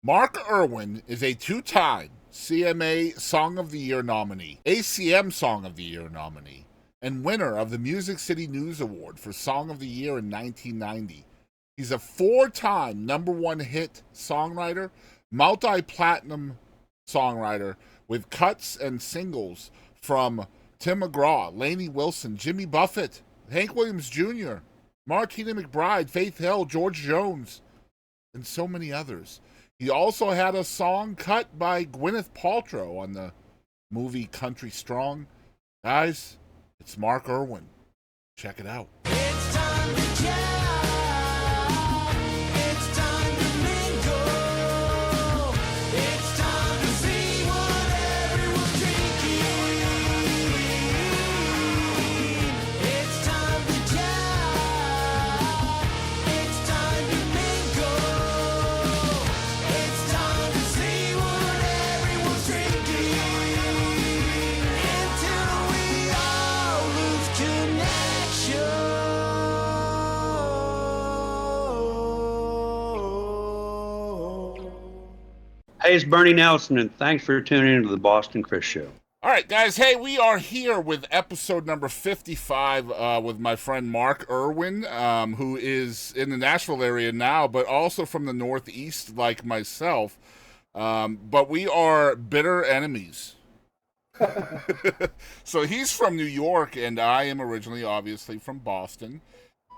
Mark Irwin is a two-time CMA Song of the Year nominee, ACM Song of the Year nominee, and winner of the Music City News Award for Song of the Year in 1990. He's a four-time number one hit songwriter, multi-platinum songwriter with cuts and singles from Tim McGraw, Lainey Wilson, Jimmy Buffett, Hank Williams Jr., Martina McBride, Faith Hill, George Jones, and so many others. He also had a song cut by Gwyneth Paltrow on the movie Country Strong. Guys, it's Mark Irwin. Check it out. It's time to jam. It's time to mingle. It's time to see what everyone's drinking. It's time to jam. It's time to mingle. It's time to see what everyone's drinking. Until we all lose connection. Hey, it's Bernie Nelson, and thanks for tuning into the Boston Chris Show. All right, guys. Hey, we are here with episode number 55 with my friend Mark Irwin, who is in the Nashville area now, but also from the Northeast, like myself. But we are bitter enemies. So he's from New York, and I am originally, obviously, from Boston.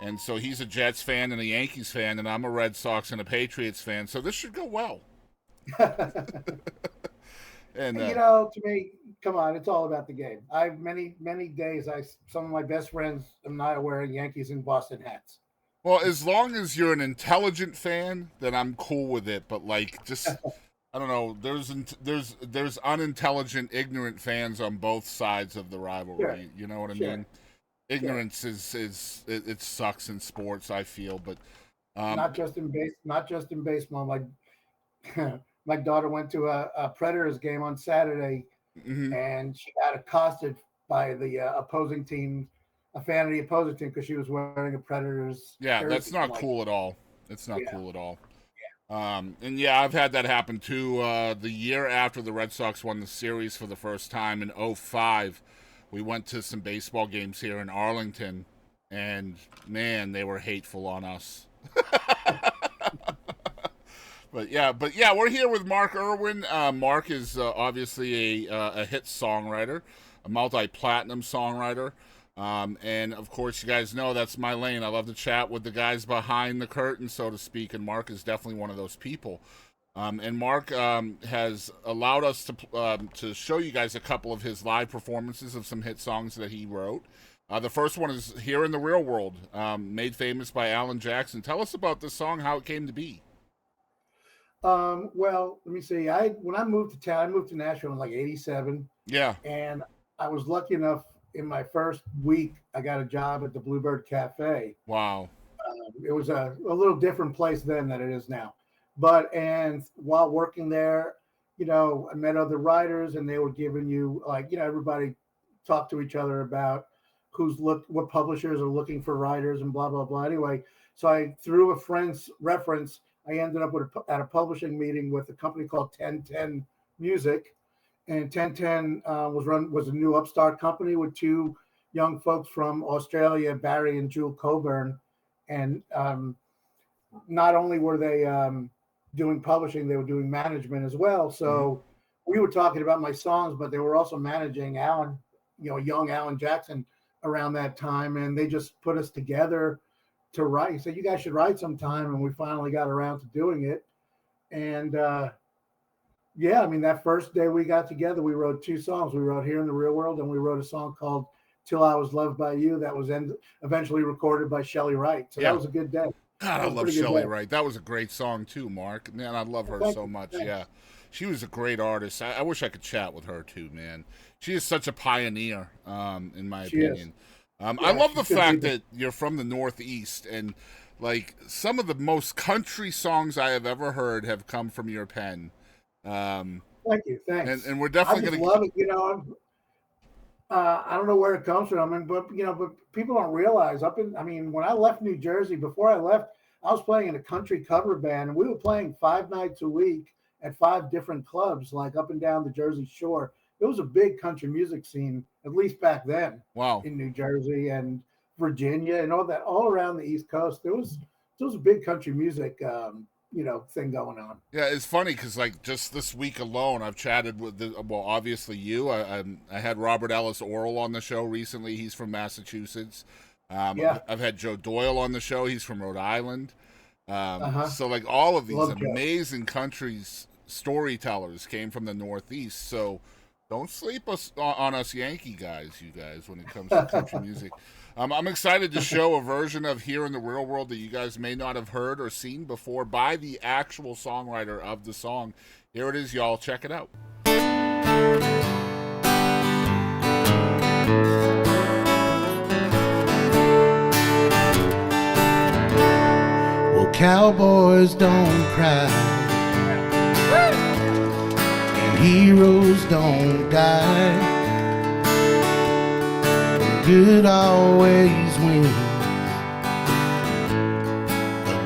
And so he's a Jets fan and a Yankees fan, and I'm a Red Sox and a Patriots fan. So this should go well. And To me, come on, it's all about the game. I've many days. Some of my best friends and I are wearing Yankees and Boston hats. well, as long as you're an intelligent fan, then I'm cool with it. But like, just I don't know. There's unintelligent, ignorant fans on both sides of the rivalry. Sure. You know what I Sure. mean? Ignorance it sucks in sports. I feel, but Not just in baseball. My daughter went to a Predators game on Saturday, mhm. and she got accosted by the opposing team, a fan of the opposing team, because she was wearing a Predators. Yeah, that's jersey. not I'm like, cool at all. It's not Yeah. cool at all. And yeah, I've had that happen too. The year after the Red Sox won the series for the first time in '05, we went to some baseball games here in Arlington, and man, they were hateful on us. But yeah, we're here with Mark Irwin. Mark is obviously a hit songwriter, a multi-platinum songwriter. And of course, you guys know that's my lane. I love to chat with the guys behind the curtain, so to speak, and Mark is definitely one of those people. And Mark has allowed us to show you guys a couple of his live performances of some hit songs that he wrote. The first one is Here in the Real World, made famous by Alan Jackson. Tell us about this song, how it came to be. Well, let me see. When I moved to town, I moved to Nashville in like '87, Yeah. and I was lucky enough in my first week, I got a job at the Bluebird Cafe. Wow. It was a little different place then than it is now. And while working there, I met other writers, and they were giving you everybody talked to each other about what publishers are looking for writers and blah blah blah. Anyway, so through a friend's reference, I ended up at a publishing meeting with a company called 1010 Music, and 1010 was a new upstart company with two young folks from Australia, Barry and Jewel Coburn, and not only were they doing publishing, they were doing management as well. So we were talking about my songs, but they were also managing Alan, young Alan Jackson around that time, and they just put us together to write. He said, you guys should write sometime, and we finally got around to doing it. And that first day we got together, we wrote two songs. We wrote Here in the Real World, and we wrote a song called Till I Was Loved by You that was eventually recorded by Shelley Wright. So That was a good day. God, I love Shelley Wright. That was a great song too, Mark. Man, I love her so much. Thanks. Yeah. She was a great artist. I wish I could chat with her too, man. She is such a pioneer, in my opinion. I love the fact that you're from the Northeast, and like some of the most country songs I have ever heard have come from your pen. Thank you. Thanks. And we're definitely I just going love it. I don't know where it comes from, but people don't realize when I left New Jersey, before I left, I was playing in a country cover band, and we were playing 5 nights a week at 5 different clubs, like up and down the Jersey Shore. It was a big country music scene, at least back then, Wow. in New Jersey and Virginia and all that, all around the East Coast. There was a big country music, thing going on. Yeah, it's funny because like just this week alone, I've chatted with obviously you. I had Robert Ellis Oral on the show recently. He's from Massachusetts. Yeah. I've had Joe Doyle on the show. He's from Rhode Island. So like all of these Love Joe. amazing countries storytellers came from the Northeast. So don't sleep on us Yankee guys, you guys, when it comes to country music. I'm excited to show a version of Here in the Real World that you guys may not have heard or seen before by the actual songwriter of the song. Here it is, y'all. Check it out. Well, cowboys don't cry, and heroes don't die. Good always wins,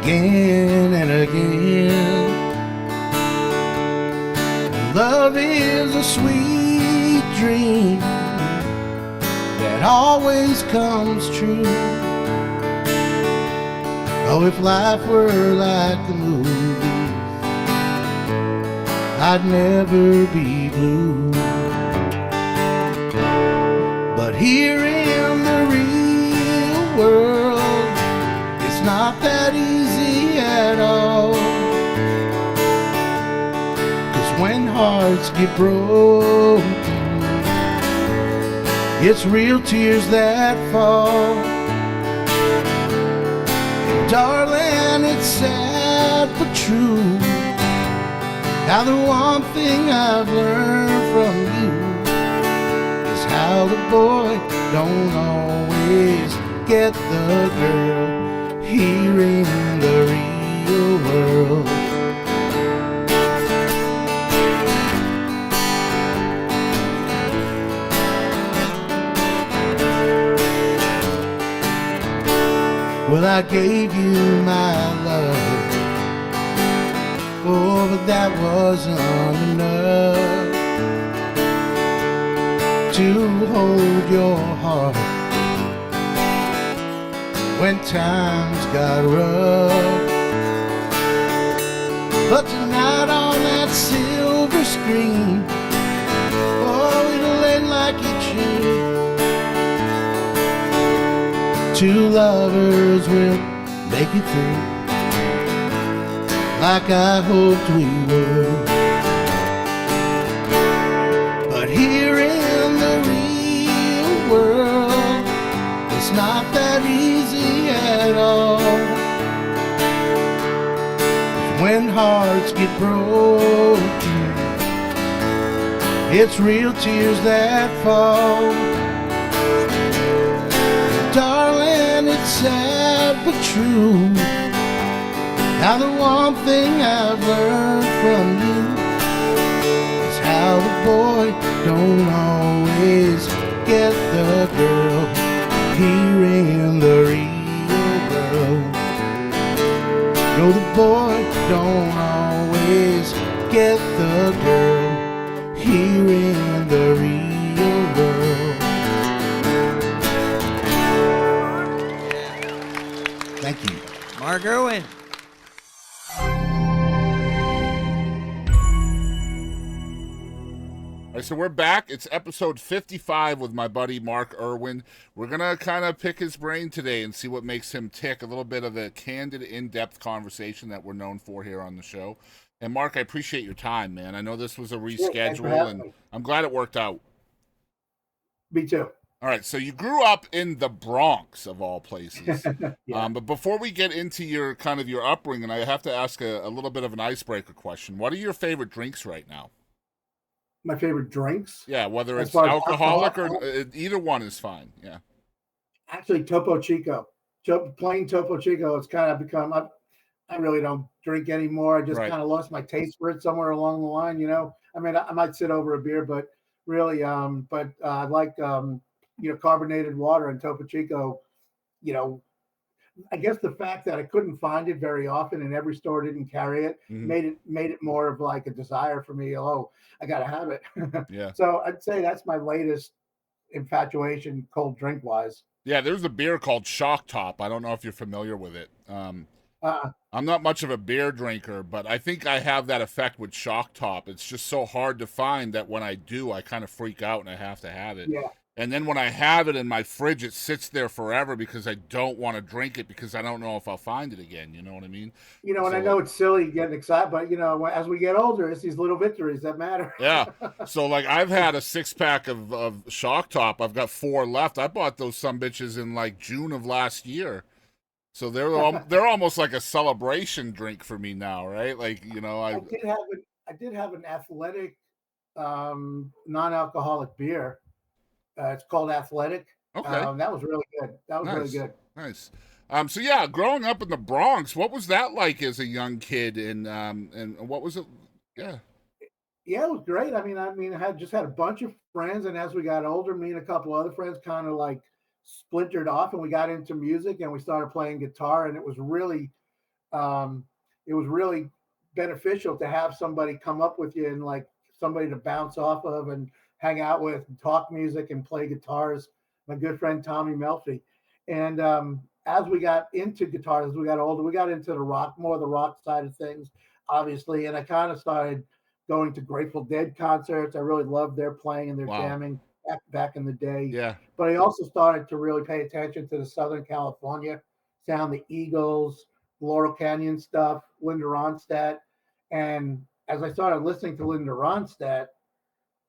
again and again. Love is a sweet dream that always comes true. Oh, if life were like the movies, I'd never be blue. But here in the real world, it's not that easy at all. 'Cause when hearts get broken, it's real tears that fall. And darling, it's sad but true, how the one thing I've learned from you is how the boy don't always get the girl here in the real world. Well, I gave you my love, oh, but that wasn't enough to hold your heart when times got rough. But tonight on that silver screen, oh, it'll end like it should. Two lovers will make it through, like I hoped we would. But here in the real world, it's not that easy at all. When hearts get broken, it's real tears that fall. Darling, it's sad but true, how the one thing I've learned from you is how the boy don't always get the girl here in the real world. No, the boy don't always get the girl here in the real world. Thank you. Mark Irwin. All right, so we're back. It's episode 55 with my buddy Mark Irwin. We're going to kind of pick his brain today and see what makes him tick. A little bit of a candid, in-depth conversation that we're known for here on the show. And Mark, I appreciate your time, man. I know this was a thanks for reschedule, having and me. I'm glad it worked out. Me too. All right, so you grew up in the Bronx, of all places. Yeah. But before we get into your kind of your upbringing, I have to ask a little bit of an icebreaker question. What are your favorite drinks right now? My favorite drinks? Yeah, whether As it's far as alcoholic or alcohol? either one is fine. Yeah. Actually, Topo Chico. Plain Topo Chico. It's kind of become, I really don't drink anymore. I just Right. kind of lost my taste for it somewhere along the line, you know. I mean, I might sit over a beer, but really, I like, carbonated water, and Topo Chico, you know, I guess the fact that I couldn't find it very often and every store didn't carry it made it more of like a desire for me. Oh, I got to have it. Yeah. So I'd say that's my latest infatuation, cold drink wise. Yeah, there's a beer called Shock Top. I don't know if you're familiar with it. I'm not much of a beer drinker, but I think I have that effect with Shock Top. It's just so hard to find that when I do, I kind of freak out and I have to have it. Yeah. And then when I have it in my fridge, it sits there forever because I don't want to drink it because I don't know if I'll find it again. You know what I mean? You know, and I know it's silly getting excited, but you know, as we get older, it's these little victories that matter. Yeah. So like I've had a 6-pack of Shock Top. I've got 4 left. I bought those bitches in like June of last year. So they're almost like a celebration drink for me now, right? Like, you know, I did have an athletic non-alcoholic beer. It's called Athletic. Okay. That was really good. That was really good. Nice. So yeah, growing up in the Bronx, what was that like as a young kid, and what was it? Yeah. Yeah, it was great. I mean, I had a bunch of friends, and as we got older, me and a couple other friends kind of like splintered off, and we got into music, and we started playing guitar, and it was really beneficial to have somebody come up with you and like somebody to bounce off of and hang out with and talk music and play guitars. My good friend Tommy Melfi. And as we got into guitars, as we got older, we got into the rock side of things, obviously. And I kind of started going to Grateful Dead concerts. I really loved their playing and their jamming back in the day. Yeah. But I also started to really pay attention to the Southern California sound, the Eagles, Laurel Canyon stuff, Linda Ronstadt. And as I started listening to Linda Ronstadt,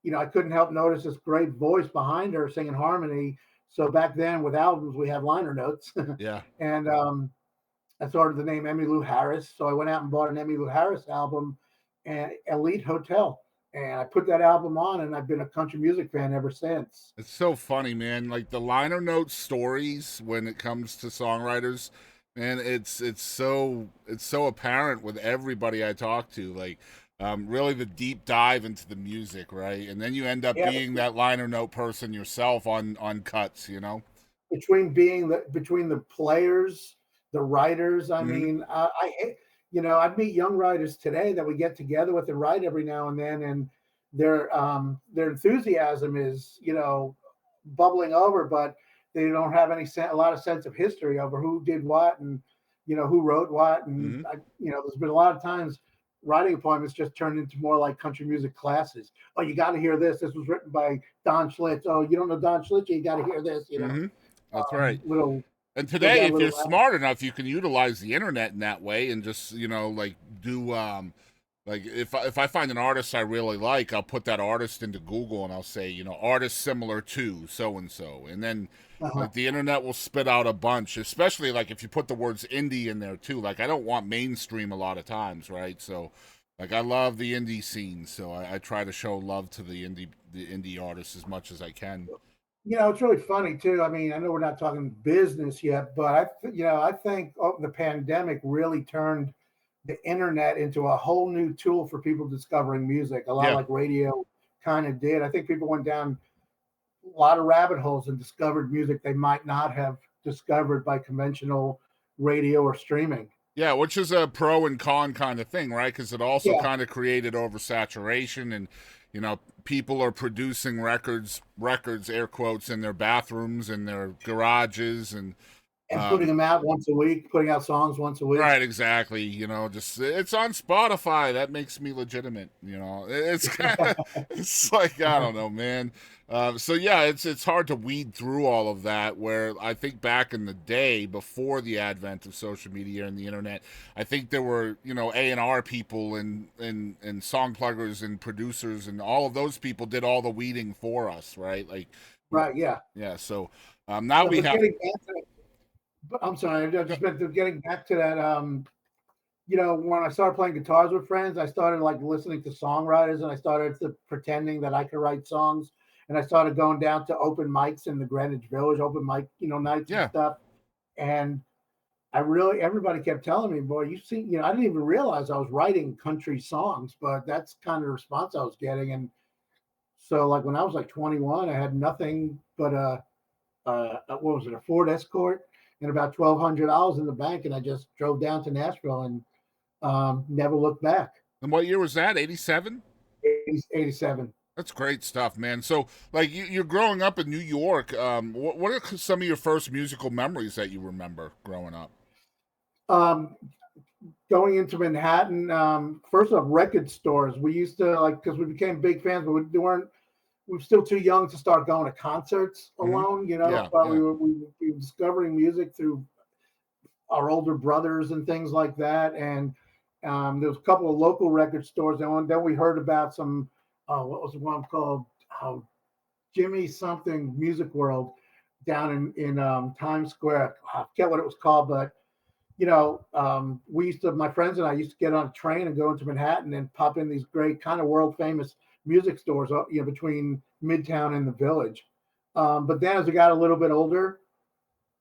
you know, I couldn't help notice this great voice behind her singing harmony. So back then with albums, we had liner notes. Yeah. And I started the name Emmylou Harris. So I went out and bought an Emmylou Harris album, and Elite Hotel. And I put that album on, and I've been a country music fan ever since. It's so funny, man. Like the liner note stories when it comes to songwriters, man, it's so apparent with everybody I talk to. Like, really the deep dive into the music, right? And then you end up being that liner note person yourself on cuts, you know? Between the players, the writers, I mean, you know, I meet young writers today that we get together with and write every now and then, and their enthusiasm is, you know, bubbling over, but they don't have a lot of sense of history over who did what and, you know, who wrote what. And, you know, there's been a lot of times writing appointments just turned into more like country music classes. Oh, you got to hear this. This was written by Don Schlitz. Oh, you don't know Don Schlitz? You got to hear this, you know. That's right. And today, if you're smart enough, you can utilize the internet in that way and just, you know, like do, like if I find an artist I really like, I'll put that artist into Google and I'll say, you know, artist similar to so-and-so. And then like the internet will spit out a bunch, especially like if you put the words indie in there too. Like I don't want mainstream a lot of times, right? So like I love the indie scene. So I try to show love to the indie artists as much as I can. You know, it's really funny too. I mean, I know we're not talking business yet, but I think the pandemic really turned the internet into a whole new tool for people discovering music. A lot like radio kind of did. I think people went down a lot of rabbit holes and discovered music they might not have discovered by conventional radio or streaming. Yeah, which is a pro and con kind of thing, right? Because it also kind of created oversaturation, and you know, people are producing records, air quotes, in their bathrooms and their garages, and putting them out once a week, putting out songs once a week. Right, exactly. You know, just it's on Spotify. That makes me legitimate. You know, it's kind of, it's like I don't know, man. So yeah, it's hard to weed through all of that. Where I think back in the day, before the advent of social media and the internet, I think there were, you know, A&R people and song pluggers and producers, and all of those people did all the weeding for us, right? Like, right, yeah. So now we have. I'm sorry, I just meant getting back to that. You know, when I started playing guitars with friends, I started like listening to songwriters, and I started pretending that I could write songs. And I started going down to open mics in the Greenwich Village, open mic, you know, nights and stuff. And everybody kept telling me, boy, you see, you know, I didn't even realize I was writing country songs, but that's kind of the response I was getting. And so like when I was like 21, I had nothing but a Ford Escort and about $1,200 in the bank, and I just drove down to Nashville and never looked back. And what year was that? 87? 87. That's great stuff, man. So, like, you're growing up in New York. What are some of your first musical memories that you remember growing up? Going into Manhattan, first off, record stores. We used to, like, because we became big fans, but we were still too young to start going to concerts alone, you know. Yeah, But yeah. we were discovering music through our older brothers and things like that. And there was a couple of local record stores. And then we heard about some, what was the one called? Jimmy something Music World down in Times Square. I forget what it was called, but you know, my friends and I used to get on a train and go into Manhattan and pop in these great kind of world famous music stores, you know, between Midtown and the Village. But then as I got a little bit older,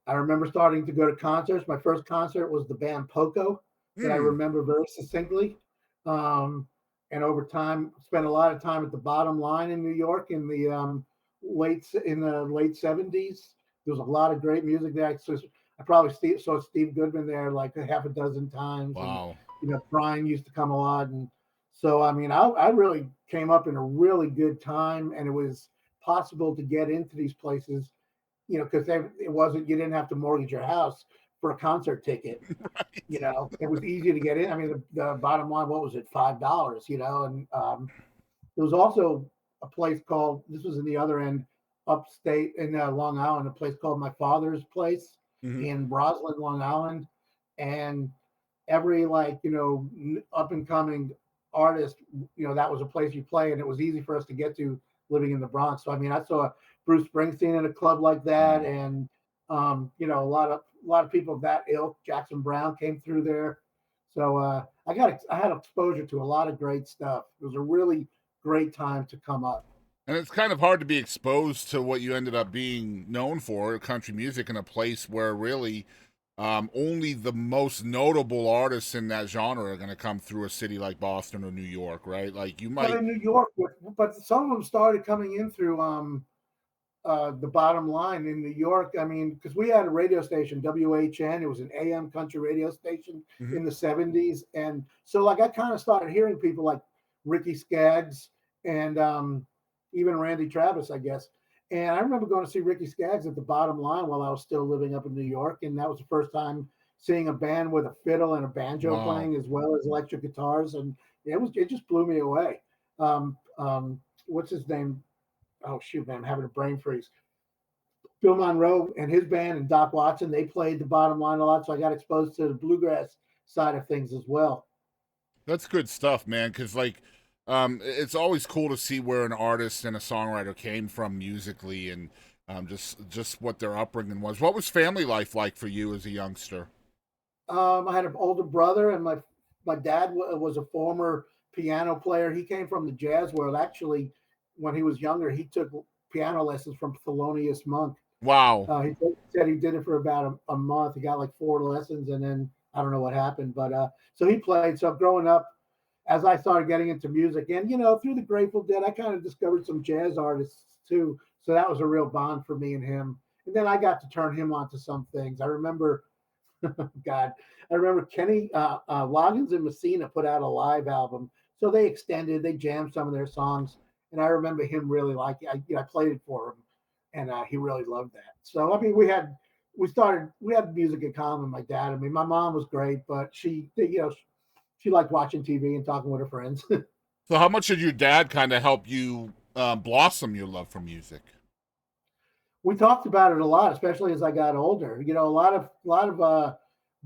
I remember starting to go to concerts. My first concert was the band Poco that I remember very succinctly. And over time, spent a lot of time at the Bottom Line in New York in the late 70s. There was a lot of great music there. I probably saw Steve Goodman there like a half a dozen times. Wow. And, you know, Brian used to come a lot. And so, I mean, I really came up in a really good time, and it was possible to get into these places, you know, because you didn't have to mortgage your house for a concert ticket. Right. You know, it was easy to get in. I mean, the Bottom Line, what was it, $5, you know? And there was also a place called, this was in the other end, upstate in Long Island, a place called My Father's Place in Roslyn, Long Island. And every, like, you know, up and coming artist, you know, that was a place you play, and it was easy for us to get to living in the Bronx. So, I mean, I saw Bruce Springsteen in a club like that. And, you know, a lot of people of that ilk. Jackson Brown came through there. So I had exposure to a lot of great stuff. It was a really great time to come up. And it's kind of hard to be exposed to what you ended up being known for, country music, in a place where really only the most notable artists in that genre are going to come through a city like Boston or New York, right? Like you might. But in New York, but some of them started coming in through the Bottom Line in New York. I mean, because we had a radio station, WHN. It was an AM country radio station in the 70s. And so, like, I kind of started hearing people like Ricky Skaggs and even Randy Travis, I guess. And I remember going to see Ricky Skaggs at the Bottom Line while I was still living up in New York. And that was the first time seeing a band with a fiddle and a banjo playing as well as electric guitars. And it just blew me away. What's his name? Oh, shoot, man, I'm having a brain freeze. Bill Monroe and his band and Doc Watson, they played the Bottom Line a lot. So I got exposed to the bluegrass side of things as well. That's good stuff, man, because, like, it's always cool to see where an artist and a songwriter came from musically, and just what their upbringing was. What was family life like for you as a youngster? I had an older brother, and my dad was a former piano player. He came from the jazz world. Actually, when he was younger, he took piano lessons from Thelonious Monk. Wow. He said he did it for about a month. He got like 4 lessons, and then I don't know what happened. But so he played. So growing up, as I started getting into music, and, you know, through the Grateful Dead, I kind of discovered some jazz artists too. So that was a real bond for me and him. And then I got to turn him on to some things. I remember, God, I remember Kenny Loggins and Messina put out a live album. So they jammed some of their songs. And I remember him really liking it. I played it for him, and he really loved that. So, I mean, we had music in common, my dad. I mean, my mom was great, but she liked watching TV and talking with her friends. So how much did your dad kind of help you blossom your love for music? We talked about it a lot, especially as I got older. You know, a lot of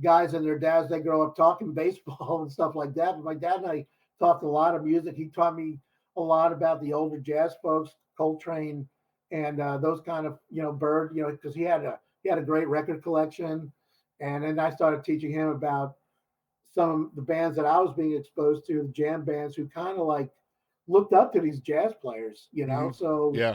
guys and their dads, they grow up talking baseball and stuff like that. But my dad and I talked a lot of music. He taught me a lot about the older jazz folks, Coltrane, and those kind of, you know, Bird, you know, because he had a great record collection. And then I started teaching him about some of the bands that I was being exposed to, the jam bands who kind of like looked up to these jazz players, you know? So, yeah.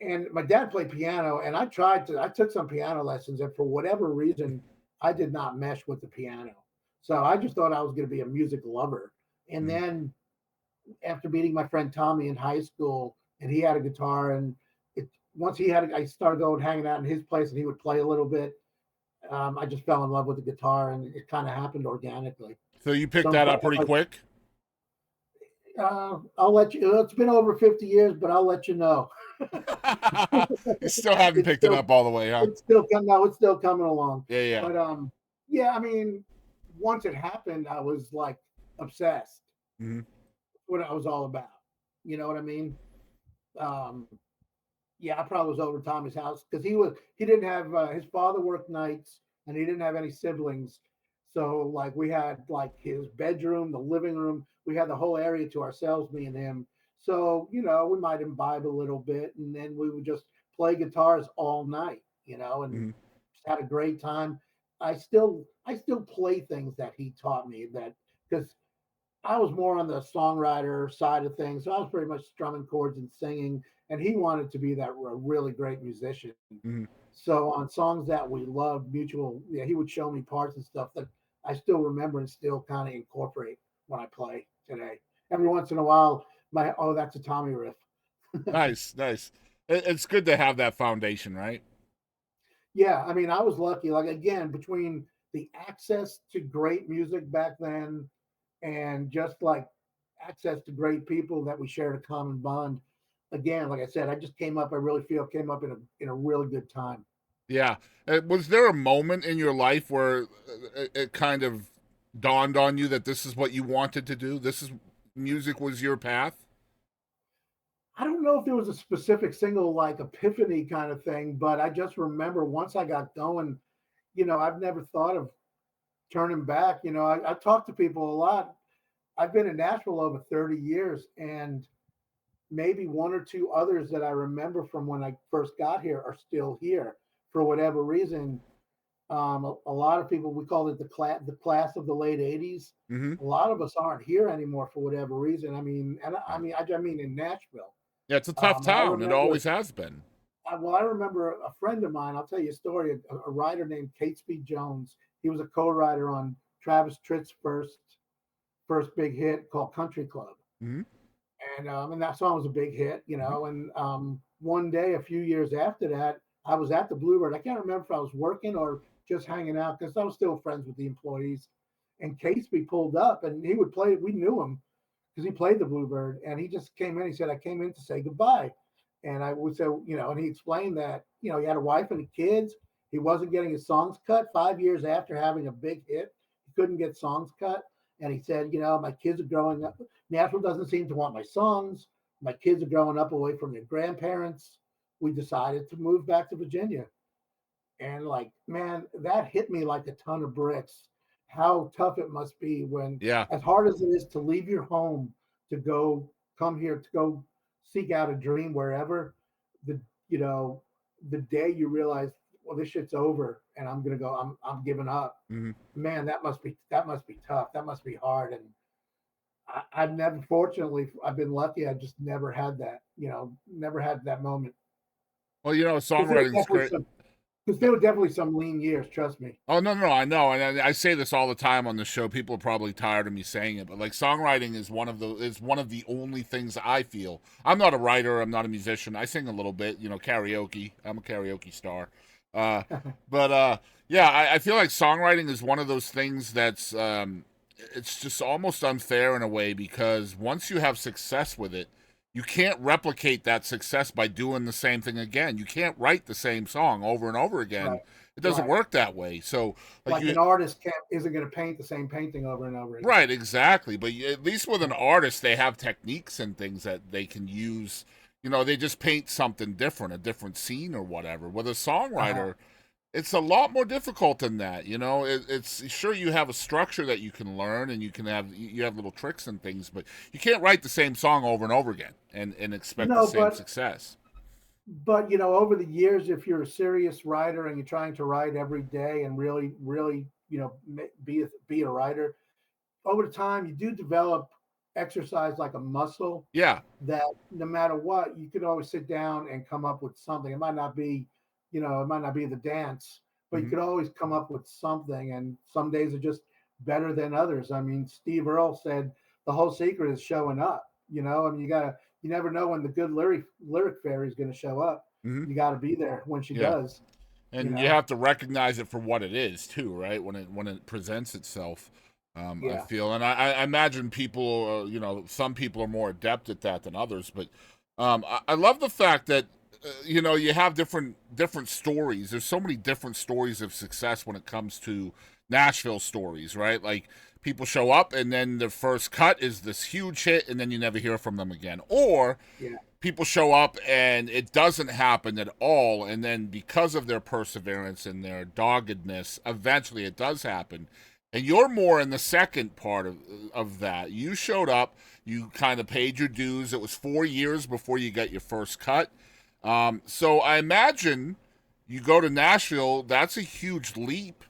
And my dad played piano, and I took some piano lessons, and for whatever reason, I did not mesh with the piano. So I just thought I was going to be a music lover. And then after meeting my friend Tommy in high school, and he had a guitar, and once I started going hanging out in his place, and he would play a little bit. I just fell in love with the guitar, and it kind of happened organically. So you picked that up pretty quick? I'll let you. It's been over 50 years, but I'll let you know. You still haven't picked it up all the way, huh? It's still coming. No, it's still coming along. Yeah. But yeah. I mean, once it happened, I was like obsessed. Mm-hmm. What I was all about. You know what I mean? Yeah, I probably was over Tommy's house because he didn't have his father worked nights and he didn't have any siblings. So like we had like his bedroom, the living room, we had the whole area to ourselves, me and him. So, you know, we might imbibe a little bit and then we would just play guitars all night, you know, and just had a great time. I still play things that he taught me that because I was more on the songwriter side of things. So I was pretty much strumming chords and singing, and he wanted to be that really great musician. Mm-hmm. So on songs that we loved, he would show me parts and stuff that I still remember and still kind of incorporate when I play today. Every once in a while, that's a Tommy riff. Nice. It's good to have that foundation, right? Yeah, I mean, I was lucky. Like again, between the access to great music back then and just like access to great people that we shared a common bond. Again, like I said, I just came up in a really good time. Yeah. Was there a moment in your life where it kind of dawned on you that this is what you wanted to do? Music was your path? I don't know if there was a specific single like epiphany kind of thing, but I just remember once I got going, you know, I've never thought of turning back. You know, I talk to people a lot. I've been in Nashville over 30 years, and maybe one or two others that I remember from when I first got here are still here for whatever reason. A lot of people, we call it the class of the late 80s. Mm-hmm. A lot of us aren't here anymore for whatever reason. I mean in Nashville. Yeah, it's a tough town. It always has been. I remember a friend of mine. I'll tell you a story. A writer named Catesby Jones. He was a co-writer on Travis Tritt's first big hit called Country Club. Mm-hmm. And that song was a big hit, you know. And one day, a few years after that, I was at the Bluebird. I can't remember if I was working or just hanging out because I was still friends with the employees. And Catesby pulled up, and he would play. We knew him because he played the Bluebird, and he just came in. He said, "I came in to say goodbye." And I would say, you know, and he explained that, you know, he had a wife and kids. He wasn't getting his songs cut 5 years after having a big hit. He couldn't get songs cut. And he said, you know, my kids are growing up. Nashville doesn't seem to want my songs. My kids are growing up away from their grandparents. We decided to move back to Virginia. And like, man, that hit me like a ton of bricks. How tough it must be when, as hard as it is to leave your home to go come here, to go seek out a dream wherever, the day you realize, well, this shit's over and I'm gonna go, I'm giving up. Mm-hmm. Man, that must be tough. That must be hard. And I've never, fortunately, I've been lucky. I just never had that, never had that moment. Well, you know, songwriting's great. Because there were definitely some lean years, trust me. Oh, no, I know. And I say this all the time on the show. People are probably tired of me saying it, but like songwriting is one of the only things I feel. I'm not a writer. I'm not a musician. I sing a little bit, you know, karaoke. I'm a karaoke star. But I feel like songwriting is one of those things that's it's just almost unfair in a way because once you have success with it, you can't replicate that success by doing the same thing again. You can't write the same song over and over again. Right. It doesn't work that way. So, like an artist isn't going to paint the same painting over and over again. Right, exactly. But at least with an artist, they have techniques and things that they can use. You know, they just paint something different, a different scene or whatever. With a songwriter, it's a lot more difficult than that. You know, it's sure you have a structure that you can learn and you have little tricks and things, but you can't write the same song over and over again and expect the same success. But, you know, over the years, if you're a serious writer and you're trying to write every day and really, really, you know, be a writer, over the time you do develop exercise like a muscle. Yeah. That no matter what, you could always sit down and come up with something. It might not be the dance, but you could always come up with something. And some days are just better than others. I mean, Steve Earle said the whole secret is showing up, you know, and you never know when the good lyric fairy is going to show up. Mhm. You got to be there when she Yeah. does. And know? you have to recognize it for what it is too, right? When it presents itself, I Yeah. feel, and I imagine people, some people are more adept at that than others. But I love the fact that you have different stories. There's so many different stories of success when it comes to Nashville stories, right? Like people show up and then their first cut is this huge hit, and then you never hear from them again, or Yeah. people show up and it doesn't happen at all, and then because of their perseverance and their doggedness, eventually it does happen. And you're more in the second part of that. You showed up, you kind of paid your dues. It was 4 years before you got your first cut. So I imagine you go to Nashville, that's a huge leap.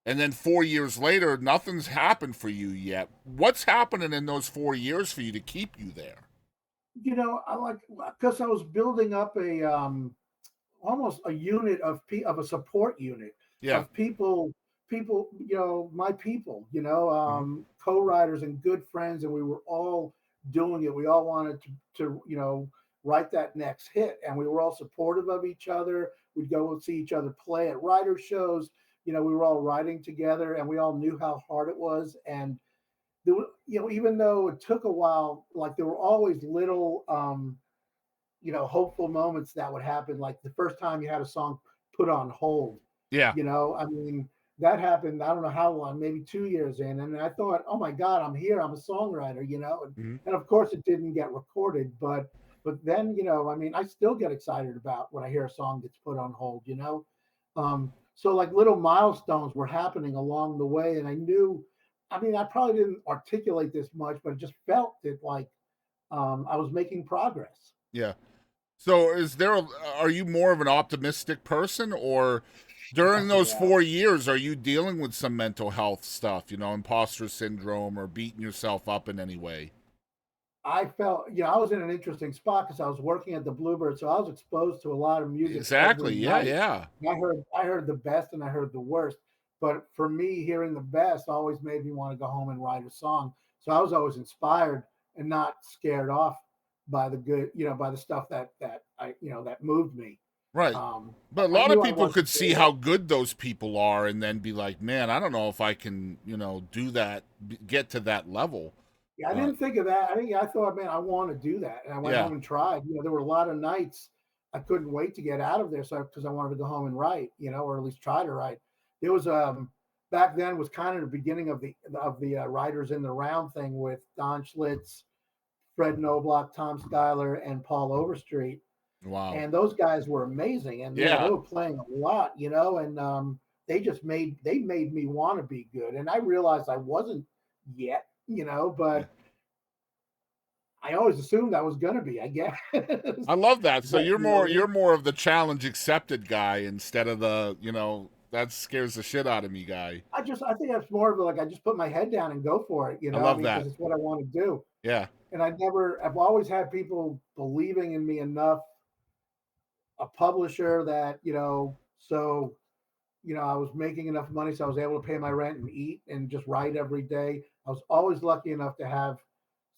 And then 4 years later, nothing's happened for you yet. What's happening in those 4 years for you to keep you there? I like, because I was building up a almost a unit of a support unit Yeah. of people, my people, Mhm. co-writers and good friends, and we were all doing it. We all wanted to write that next hit, and we were all supportive of each other. We'd go and see each other play at writer shows. We were all writing together, and we all knew how hard it was. And there were, even though it took a while, like there were always little hopeful moments that would happen. Like the first time you had a song put on hold, Yeah. I mean, that happened, I don't know how long, maybe 2 years in. And I thought, oh my God, I'm here. I'm a songwriter, and, Mhm. and of course it didn't get recorded, but then, I mean, I still get excited about when I hear a song gets put on hold. So like little milestones were happening along the way. And I knew, I mean, I probably didn't articulate this much, but it just felt that like I was making progress. Yeah. So are you more of an optimistic person, or during those Yeah. 4 years, are you dealing with some mental health stuff, imposter syndrome or beating yourself up in any way? I felt, I was in an interesting spot because I was working at the Bluebird, so I was exposed to a lot of music every Exactly. Yeah. night. Yeah. And I heard the best and I heard the worst. But for me, hearing the best always made me want to go home and write a song. So I was always inspired and not scared off by the good, by the stuff that moved me. Right. Um, But a I lot of knew I people wasn't could see good. how good those people are and then be like, man, I don't know if I can, do that, get to that level. Yeah, I Uh, didn't think of that. I thought, man, I want to do that, and I went yeah. home and tried. There were a lot of nights I couldn't wait to get out of there, so because I wanted to go home and write, or at least try to write. It was back then was kind of the beginning of the writers in the round thing with Don Schlitz, Fred Noblock, Tom Schuyler, and Paul Overstreet, Wow. and those guys were amazing, and they Yeah. were playing a lot, and they made me want to be good, and I realized I wasn't yet, Yeah. but I always assumed I was gonna be, I guess. I love that. So But you're you know what more I mean? you're more of the challenge accepted guy instead of the, that scares the shit out of me guy. I think that's more of like I just put my head down and go for it, I I love mean, because that. it's what I want to do. Yeah. And I've always had people believing in me enough, a publisher that, so I was making enough money so I was able to pay my rent and eat and just write every day. I was always lucky enough to have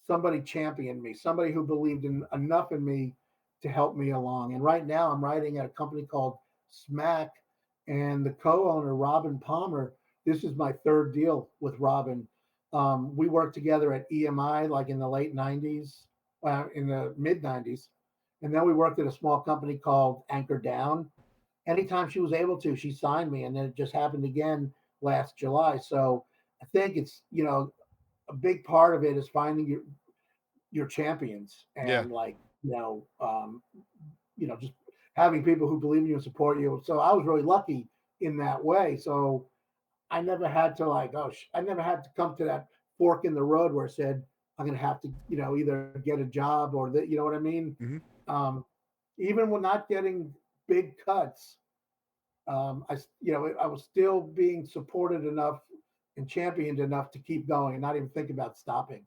somebody champion me, somebody who believed in enough in me to help me along. And right now I'm writing at a company called Smack, and the co-owner, Robin Palmer, this is my third deal with Robin. We worked together at EMI like in the late 90s, in the mid 90s. And then we worked at a small company called Anchor Down. Anytime she was able to, she signed me. And then it just happened again last July. So I think it's, a big part of it is finding your champions Yeah. and like, just having people who believe in you and support you. So I was really lucky in that way. So I never had to like, I never had to come to that fork in the road where it said, I'm going to have to, either get a job or that, you know what I mean? Hmm. Um, Even when not getting big cuts, I was still being supported enough and championed enough to keep going and not even think about stopping.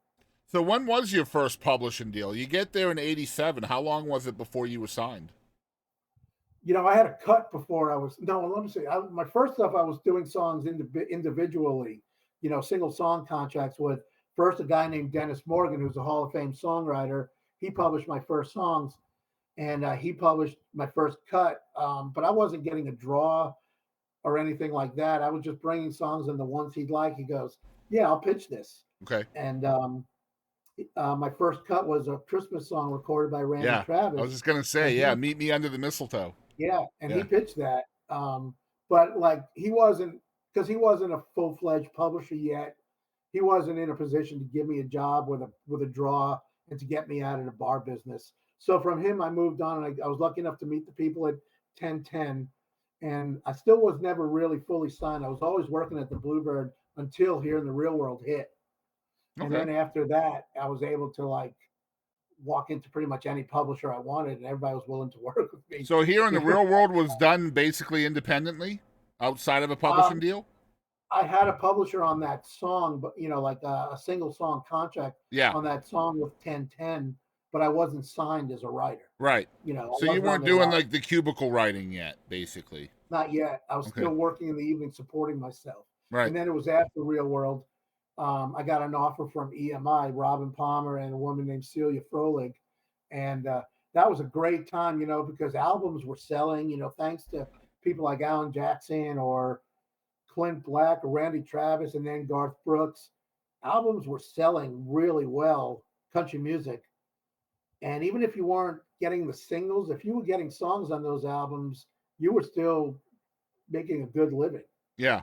So when was your first publishing deal? You get there in 87. How long was it before you were signed? I had a cut before I was, no, let me see. My first stuff, I was doing songs individually, single song contracts with first a guy named Dennis Morgan, who's a Hall of Fame songwriter. He published my first songs. and he published my first cut. But I wasn't getting a draw or anything like that. I was just bringing songs and the ones he'd like. He goes, "Yeah, I'll pitch this." Okay. And my first cut was a Christmas song recorded by Randy Travis. I was just gonna say, "Meet Me Under the Mistletoe." Yeah, and he pitched that. But like he wasn't, because he wasn't a full-fledged publisher yet. He wasn't in a position to give me a job with a draw and to get me out of the bar business. So from him, I moved on, and I was lucky enough to meet the people at 1010, and I still was never really fully signed. I was always working at the Bluebird until Here in the Real World hit. And then after that, I was able to like walk into pretty much any publisher I wanted, and everybody was willing to work with me. So Here in the Real World was done basically independently, outside of a publishing deal? I had a publisher on that song, but like a single song contract on that song with 1010, but I wasn't signed as a writer. Right. So you weren't doing like the cubicle writing yet, basically. Not yet. I was still working in the evening, supporting myself. Right. And then it was after Real World. I got an offer from EMI, Robin Palmer, and a woman named Celia Frolig. And that was a great time, because albums were selling, thanks to people like Alan Jackson or Clint Black or Randy Travis, and then Garth Brooks. Albums were selling really well, country music. And even if you weren't getting the singles, if you were getting songs on those albums, you were still making a good living. Yeah.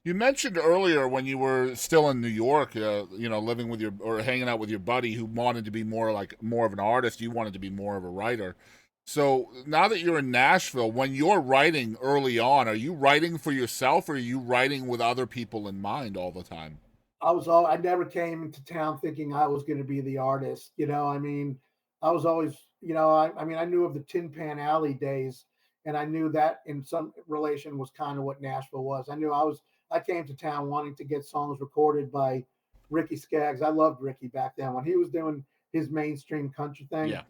You mentioned earlier when you were still in New York, living with or hanging out with your buddy who wanted to be more of an artist. You wanted to be more of a writer. So now that you're in Nashville, when you're writing early on, are you writing for yourself or are you writing with other people in mind all the time? I never came into town thinking I was going to be the artist. I was always, I knew of the Tin Pan Alley days, and I knew that in some relation was kind of what Nashville was. I came to town wanting to get songs recorded by Ricky Skaggs. I loved Ricky back then when he was doing his mainstream country thing. Yeah.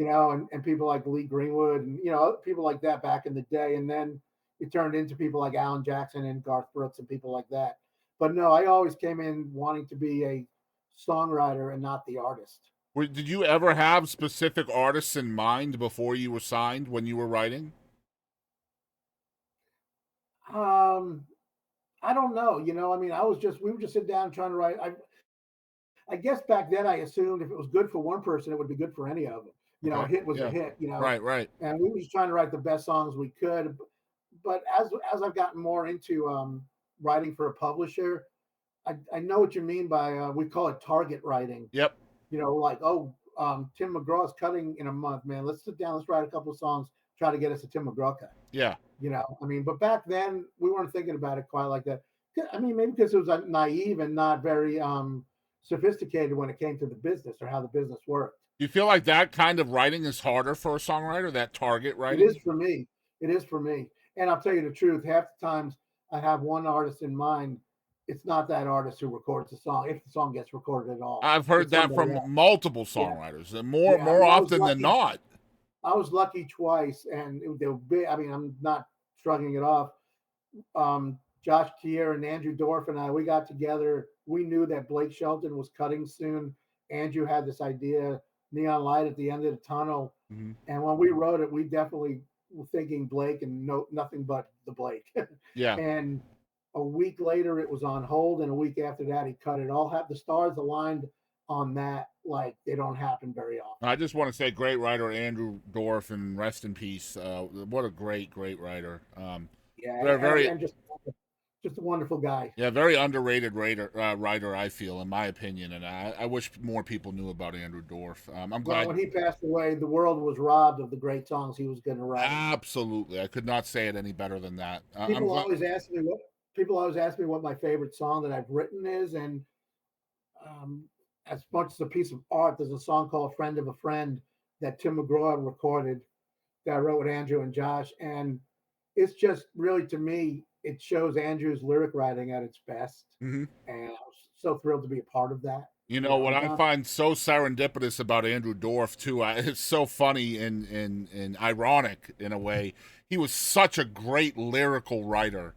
And people like Lee Greenwood and, people like that back in the day. And then it turned into people like Alan Jackson and Garth Brooks and people like that. But no, I always came in wanting to be a songwriter and not the artist. Did you ever have specific artists in mind before you were signed when you were writing? I don't know. We were just sitting down trying to write. I guess back then I assumed if it was good for one person, it would be good for any of them. A hit was a hit, Right. And we were just trying to write the best songs we could. But as I've gotten more into writing for a publisher, I know what you mean by we call it target writing. Yep. Tim McGraw's cutting in a month, man. Let's sit down, let's write a couple of songs, try to get us a Tim McGraw cut. Yeah. But back then we weren't thinking about it quite like that. Maybe because it was naive and not very sophisticated when it came to the business or how the business worked. Do you feel like that kind of writing is harder for a songwriter, that target writing? It is for me. And I'll tell you the truth, half the times I have one artist in mind, it's not that artist who records the song, if the song gets recorded at all. I've heard that from multiple songwriters, and more often than not. I was lucky twice, and they were big. I'm not shrugging it off. Josh Kier and Andrew Dorff and I, we got together. We knew that Blake Shelton was cutting soon. Andrew had this idea, neon light at the end of the tunnel. Mm-hmm. And when we wrote it, we definitely were thinking Blake and nothing but the Blake. Yeah. And a week later, it was on hold. And a week after that, he cut it. The stars aligned on that like they don't happen very often. I just want to say great writer Andrew Dorff, and rest in peace. What a great writer. And just a wonderful guy. Yeah, very underrated writer, I feel, in my opinion, and I wish more people knew about Andrew Dorff. I'm glad when he passed away, the world was robbed of the great songs he was going to write. Absolutely, I could not say it any better than that. People always ask me what my favorite song that I've written is, and as much as a piece of art, there's a song called "Friend of a Friend" that Tim McGraw recorded that I wrote with Andrew and Josh, and it's just really, to me, it shows Andrew's lyric writing at its best. Mm-hmm. And I was so thrilled to be a part of that. What I find so serendipitous about Andrew Dorff too, it's so funny and ironic in a way. He was such a great lyrical writer,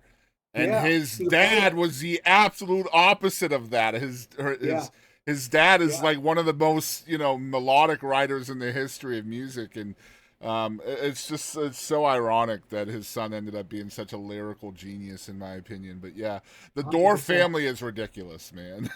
and his dad was the absolute opposite of that. His dad is like one of the most melodic writers in the history of music, and It's so ironic that his son ended up being such a lyrical genius, in my opinion. But yeah, the Dorff 100%. family is ridiculous, man.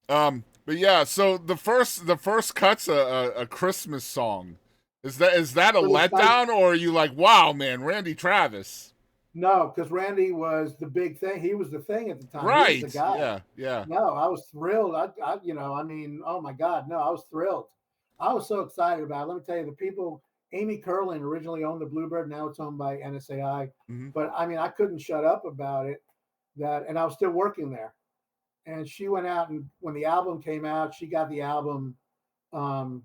But yeah, so the first cut's a Christmas song. Is that a letdown, or are you like, wow, man, Randy Travis? No, because Randy was the big thing. He was the thing at the time. Right. He was the guy. Yeah. No, I was thrilled. I mean, oh my God, no, I was thrilled. I was so excited about it. Let me tell you, the people, Amy Curlin originally owned the Bluebird. Now it's owned by NSAI. Mm-hmm. But I mean, I couldn't shut up about it. And I was still working there. And she went out, and when the album came out, she got the album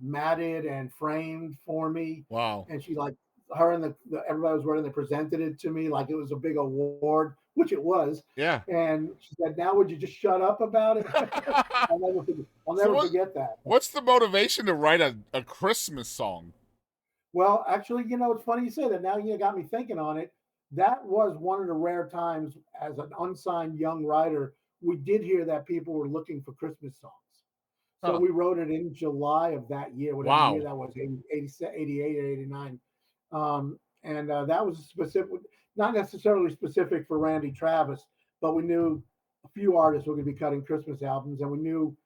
matted and framed for me. Wow. And she her and everybody was wearing, they presented it to me like it was a big award, which it was. Yeah. And she said, "Now would you just shut up about it?" I'll never forget that. What's the motivation to write a Christmas song? Well, actually, it's funny you say that. Now you got me thinking on it. That was one of the rare times as an unsigned young writer, we did hear that people were looking for Christmas songs. So we wrote it in July of that year, whatever year that was, 88 or 89. And that was specific, not necessarily specific for Randy Travis, but we knew a few artists were going to be cutting Christmas albums, and we knew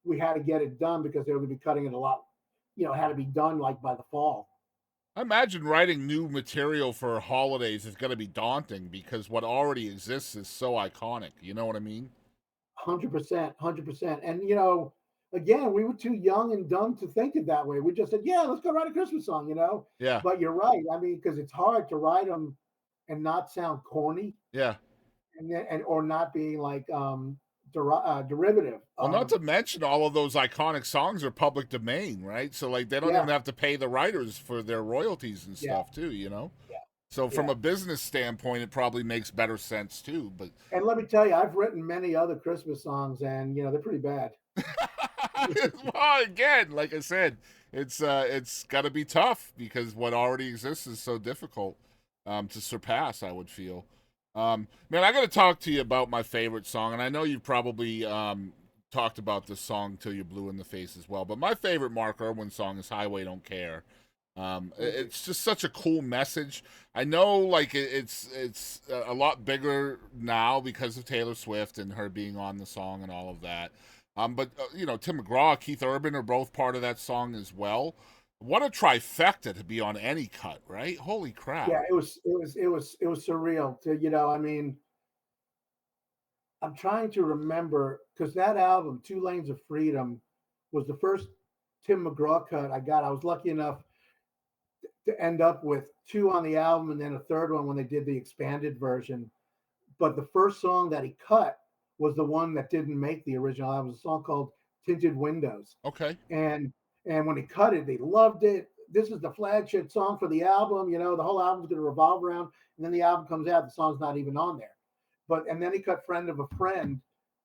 we had to get it done because they were going to be cutting it a lot, it had to be done like by the fall. I imagine writing new material for holidays is going to be daunting because what already exists is so iconic. You know what I mean? 100%, 100%. And, again, we were too young and dumb to think it that way. We just said, yeah, let's go write a Christmas song, Yeah. But you're right. I mean, because it's hard to write them and not sound corny. Yeah. Or not being like derivative. Well, not to mention all of those iconic songs are public domain, right? So like they don't even have to pay the writers for their royalties and stuff too, Yeah. So from a business standpoint, it probably makes better sense too. And let me tell you, I've written many other Christmas songs, and they're pretty bad. Well, again, like I said, it's got to be tough because what already exists is so difficult to surpass, I would feel. Man, I got to talk to you about my favorite song, and I know you've probably talked about this song till you're blue in the face as well. But my favorite Mark Irwin song is "Highway Don't Care." It's just such a cool message. I know, like it's a lot bigger now because of Taylor Swift and her being on the song and all of that. But Tim McGraw, Keith Urban are both part of that song as well. What a trifecta to be on any cut, right? Holy crap! Yeah, it was surreal. I mean, I'm trying to remember because that album, Two Lanes of Freedom, was the first Tim McGraw cut I got. I was lucky enough to end up with two on the album and then a third one when they did the expanded version. But the first song that he cut was the one that didn't make the original album. It was a song called Tinted Windows. Okay. And when he cut it, they loved it. This is the flagship song for the album. The whole album's going to revolve around. And then the album comes out, the song's not even on there. And then he cut Friend of a Friend.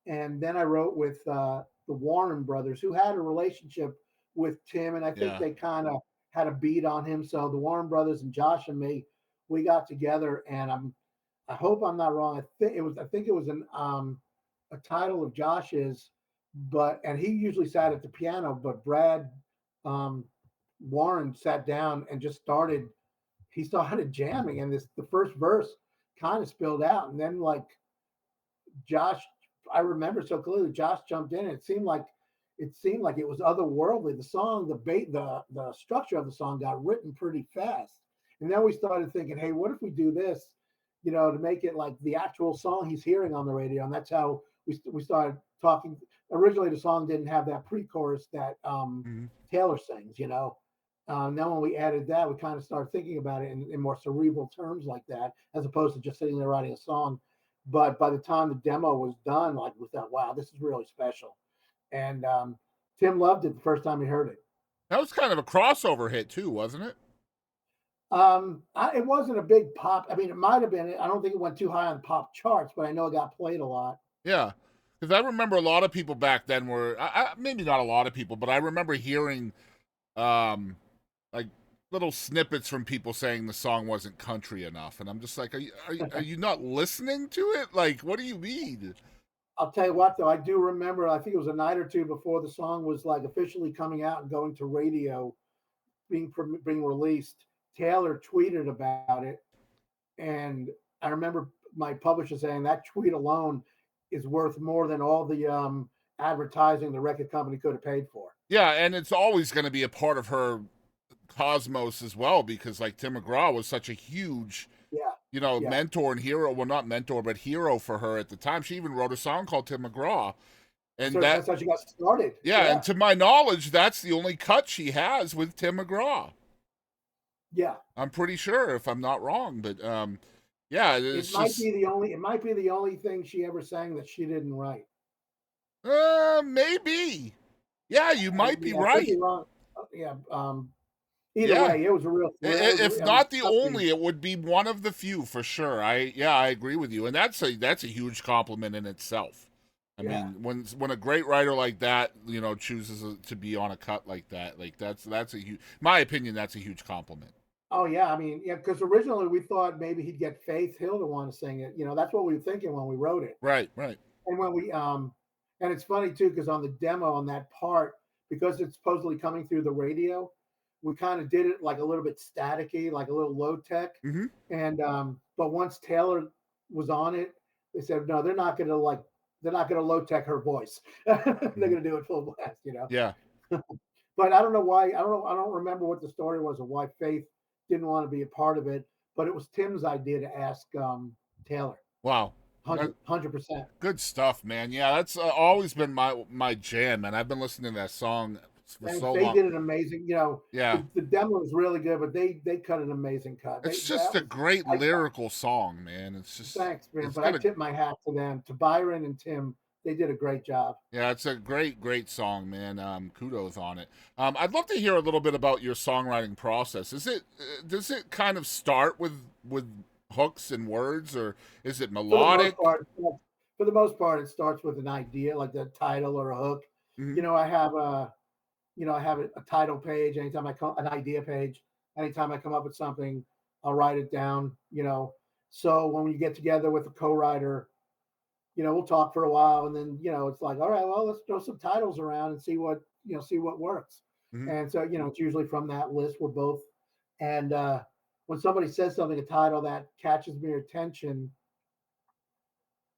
And then I wrote with the Warren brothers, who had a relationship with Tim. And I think they kind of had a beat on him. So the Warren brothers and Josh and me, we got together, and I hope I'm not wrong. I think it was a title of Josh's, and he usually sat at the piano, but Brad Warren sat down and just started jamming, and the first verse kind of spilled out, and then like Josh, I remember so clearly, Josh jumped in, and it seemed like it was otherworldly. The song, the structure of the song got written pretty fast. And then we started thinking, hey, what if we do this, to make it like the actual song he's hearing on the radio? And that's how we started talking. Originally, the song didn't have that pre-chorus that Taylor sings, Then when we added that, we kind of started thinking about it in more cerebral terms like that, as opposed to just sitting there writing a song. But by the time the demo was done, like we thought, wow, this is really special. And Tim loved it the first time he heard it. That was kind of a crossover hit too, wasn't it? It wasn't a big pop. I mean, it might have been. I don't think it went too high on the pop charts, but I know it got played a lot. Yeah, because I remember a lot of people back then were maybe not a lot of people, but I remember hearing like little snippets from people saying the song wasn't country enough, and I'm just like, are you not listening to it? Like, what do you mean? I'll tell you what, though, I do remember, I think it was a night or two before the song was like officially coming out and going to radio. being released, Taylor tweeted about it, and I remember my publisher saying that tweet alone is worth more than all the advertising the record company could have paid for. Yeah, and it's always going to be a part of her cosmos as well, because like Tim McGraw was such a huge, mentor and hero. Well, not mentor, but hero for her at the time. She even wrote a song called Tim McGraw. And so that's how she got started. Yeah, and to my knowledge, that's the only cut she has with Tim McGraw. Yeah, I'm pretty sure, if I'm not wrong, but yeah, it might be the only thing she ever sang that she didn't write. Maybe. Yeah, you might be right. I could be wrong. Yeah. Either way, it was a real. If not the only, it would be one of the few for sure. I agree with you, and that's a huge compliment in itself. I mean, when a great writer like that, chooses to be on a cut like that, like that's a huge. My opinion, that's a huge compliment. Oh yeah, I mean, because originally we thought maybe he'd get Faith Hill to want to sing it. That's what we were thinking when we wrote it. Right. And when we and it's funny too, because on the demo on that part, because it's supposedly coming through the radio, we kind of did it like a little bit staticky, like a little low tech. Mm-hmm. And but once Taylor was on it, they said no, they're not going to low tech her voice. They're going to do it full blast, Yeah. But I don't know why. I don't remember what the story was of why Faith didn't want to be a part of it. But it was Tim's idea to ask Taylor. Wow. 100%. Good stuff, man. Yeah, that's always been my jam, and I've been listening to that song for so long. They did an amazing, Yeah. The demo is really good, but they cut an amazing cut. It's just a great lyrical song, man. It's just thanks, man. But I tip my hat to them, to Byron and Tim. They did a great job. Yeah, it's a great song, man. Kudos on it. I'd love to hear a little bit about your songwriting process. Does it kind of start with hooks and words, or is it melodic? For the most part, it starts with an idea, like the title or a hook. Mm-hmm. I have a title page. Anytime an idea page. Anytime I come up with something, I'll write it down. So when we get together with a co-writer, we'll talk for a while, and then it's like, all right, well, let's throw some titles around and see what works. Mm-hmm. And so it's usually from that list we're both. And when somebody says something, a title that catches my attention,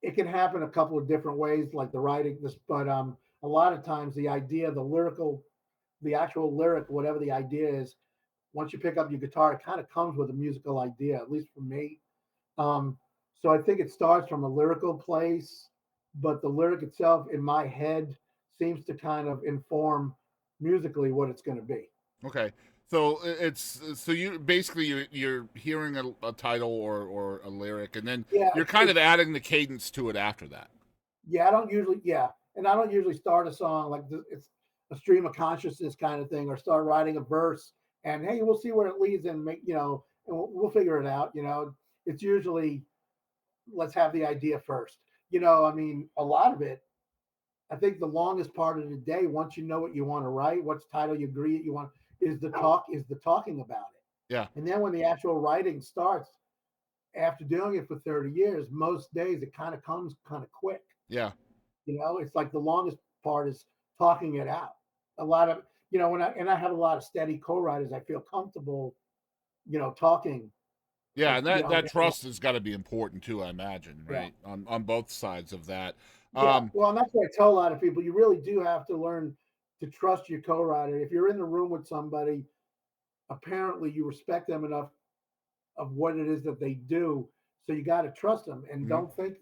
it can happen a couple of different ways, like the writing. But a lot of times the idea, the actual lyric, whatever the idea is, once you pick up your guitar, it kind of comes with a musical idea, at least for me. So I think it starts from a lyrical place, but the lyric itself in my head seems to kind of inform musically what it's going to be. Okay. So you're hearing a title or a lyric, and then you're kind of adding the cadence to it after that. Yeah, I don't usually start a song like it's a stream of consciousness kind of thing, or start writing a verse and hey, we'll see where it leads and and we'll figure it out. It's usually let's have the idea first. A lot of it, I think the longest part of the day, once you know what you want to write, what's title you agree you want, is the talking about it. Yeah. And then when the actual writing starts, after doing it for 30 years, most days it kind of comes kind of quick. Yeah. It's like the longest part is talking it out. A lot of, I have a lot of steady co-writers, I feel comfortable, talking. Yeah, and that trust has got to be important too, I imagine, right? Yeah. On both sides of that. Well, and that's what I tell a lot of people. You really do have to learn to trust your co-writer. If you're in the room with somebody, apparently you respect them enough of what it is that they do, so you got to trust them, and Mm-hmm.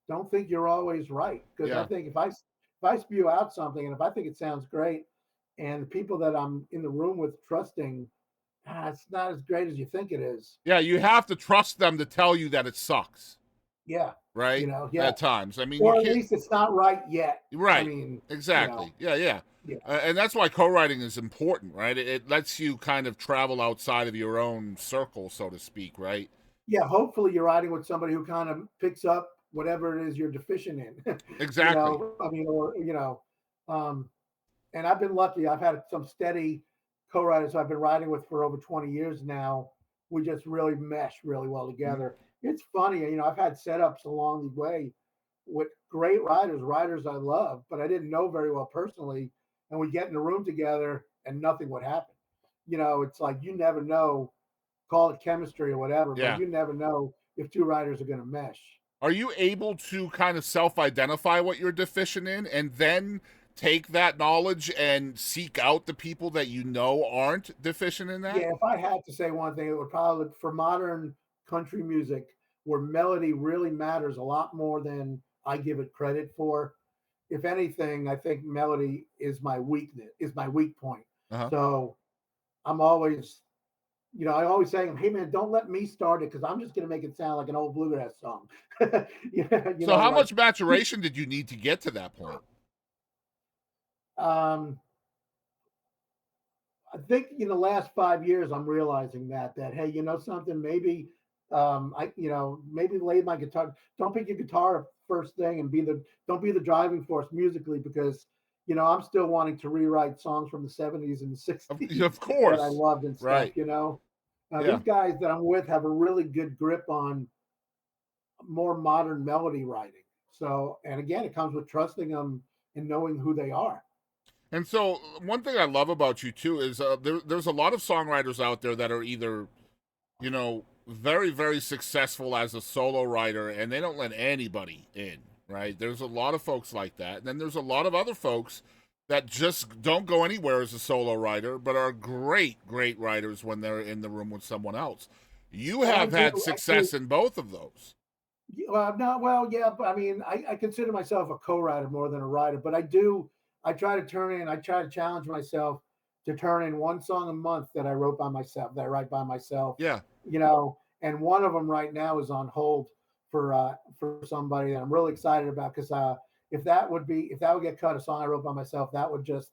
don't think you're always right. Because I think if I spew out something and if I think it sounds great, and the people that I'm in the room with trusting, it's not as great as you think it is. Yeah, you have to trust them to tell you that it sucks. Yeah. Right? At times. I mean, or at least it's not right yet. Right. Exactly. Yeah. And that's why co-writing is important, right? It lets you kind of travel outside of your own circle, so to speak, right? Yeah, hopefully you're writing with somebody who kind of picks up whatever it is you're deficient in. Exactly. And I've been lucky. I've had some steady co-writers I've been writing with for over 20 years now. We just really mesh really well together. Mm-hmm. It's funny, I've had setups along the way with great writers I love, but I didn't know very well personally. And we get in the room together and nothing would happen. it's like you never know, call it chemistry or whatever, Yeah. but you never know if two writers are going to mesh. Are you able to kind of self-identify what you're deficient in and then take that knowledge and seek out the people that you know aren't deficient in that? Yeah, if I had to say one thing, it would probably, for modern country music, where melody really matters a lot more than I give it credit for. If anything, I think melody is my weakness, is my weak point. Uh-huh. So I'm always, I always say, hey man, don't let me start it because I'm just going to make it sound like an old bluegrass song. So how much maturation did you need to get to that point? I think in the last 5 years, I'm realizing that hey, something, maybe maybe lay my guitar. Don't pick your guitar first thing and don't be the driving force musically, because I'm still wanting to rewrite songs from the 70s and the 60s Of course, that I loved and stuff. Right. These guys that I'm with have a really good grip on more modern melody writing. So, and again, it comes with trusting them and knowing who they are. And so one thing I love about you too is there's a lot of songwriters out there that are either, very, very successful as a solo writer, and they don't let anybody in, right? There's a lot of folks like that. And then there's a lot of other folks that just don't go anywhere as a solo writer, but are great, great writers when they're in the room with someone else. You have had success in both of those. Yeah, but I mean, I consider myself a co-writer more than a writer, but I try to challenge myself to turn in one song a month that I wrote by myself, that I write by myself. Yeah. And one of them right now is on hold for somebody that I'm really excited about, because if that would get cut, a song I wrote by myself, that would just,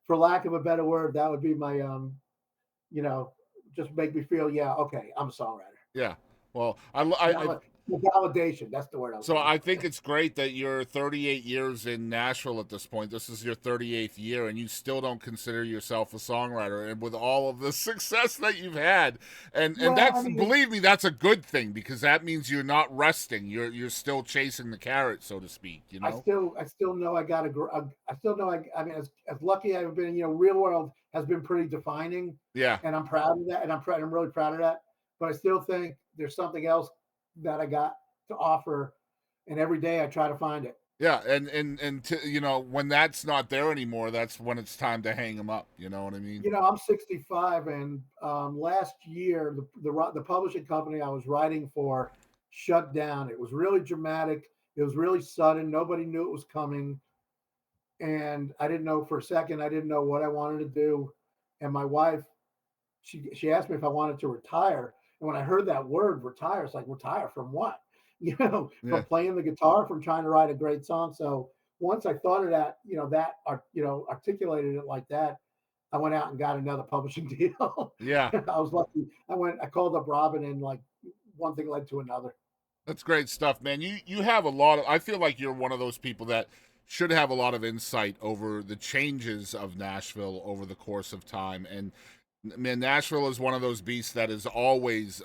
for lack of a better word, that would be my, just make me feel, yeah, okay, I'm a songwriter. Yeah. Well, validation. That's the word. I think it's great that you're 38 years in Nashville at this point. This is your 38th year, and you still don't consider yourself a songwriter. And with all of the success that you've had, believe me, that's a good thing, because that means you're not resting. You're still chasing the carrot, so to speak. I still know I got to. I still know. I mean, as lucky I've been. Real world has been pretty defining. Yeah. And I'm proud of that, and I'm really proud of that. But I still think there's something else that I got to offer, and every day I try to find it. Yeah, and when that's not there anymore, that's when it's time to hang them up. You know what I mean? I'm 65, and last year the publishing company I was writing for shut down. It was really dramatic. It was really sudden. Nobody knew it was coming, and I didn't know for a second. I didn't know what I wanted to do, and my wife, she asked me if I wanted to retire. And when I heard that word retire, it's like, retire from what? From playing the guitar, from trying to write a great song. So once I thought of that, articulated it like that, I went out and got another publishing deal. Yeah. I was lucky. I called up Robin, and like one thing led to another. That's great stuff, man. You have a lot of, I feel like you're one of those people that should have a lot of insight over the changes of Nashville over the course of time. And man, Nashville is one of those beasts that is always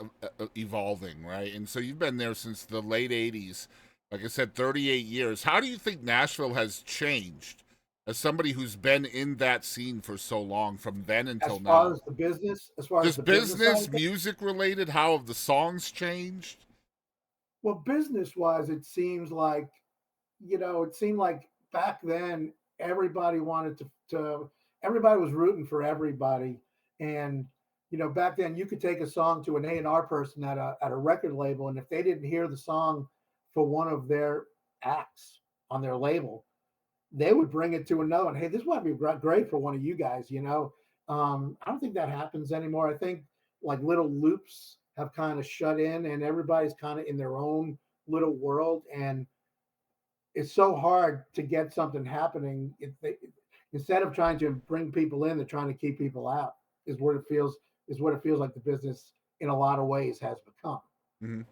evolving, right? And so you've been there since the late 80s. Like I said, 38 years. How do you think Nashville has changed as somebody who's been in that scene for so long, from then until now? As far as the business, music related, how have the songs changed? Well, business-wise, it seems like, it seemed like back then everybody wanted to everybody was rooting for everybody. And, back then you could take a song to an A&R person at a record label, and if they didn't hear the song for one of their acts on their label, they would bring it to another one. Hey, this might be great for one of you guys, I don't think that happens anymore. I think like little loops have kind of shut in, and everybody's kind of in their own little world, and it's so hard to get something happening. Instead of trying to bring people in, they're trying to keep people out. Is what it feels like the business in a lot of ways has become. Mm-hmm.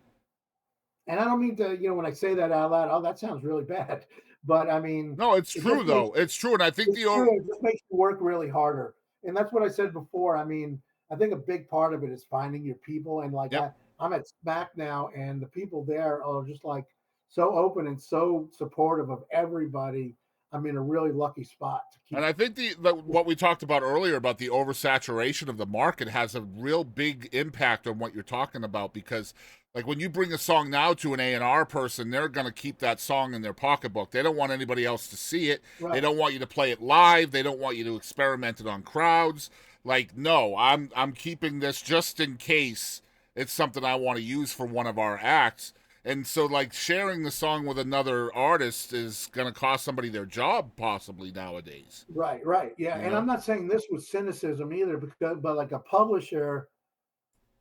And I don't mean to, when I say that out loud, oh, that sounds really bad. But I mean, no, it's true though. It's true, and I think it just makes you work really harder. And that's what I said before. I mean, I think a big part of it is finding your people. And like I'm at SMAC now, and the people there are just like so open and so supportive of everybody. I'm in a really lucky spot to keep. And I think what we talked about earlier about the oversaturation of the market has a real big impact on what you're talking about, because like when you bring a song now to an A&R person, they're going to keep that song in their pocketbook. They don't want anybody else to see it. Right. They don't want you to play it live. They don't want you to experiment it on crowds. Like, no, I'm keeping this just in case it's something I want to use for one of our acts. And so, like, sharing the song with another artist is going to cost somebody their job, possibly, nowadays. Right, yeah. You And know? I'm not saying this with cynicism either, but like a publisher,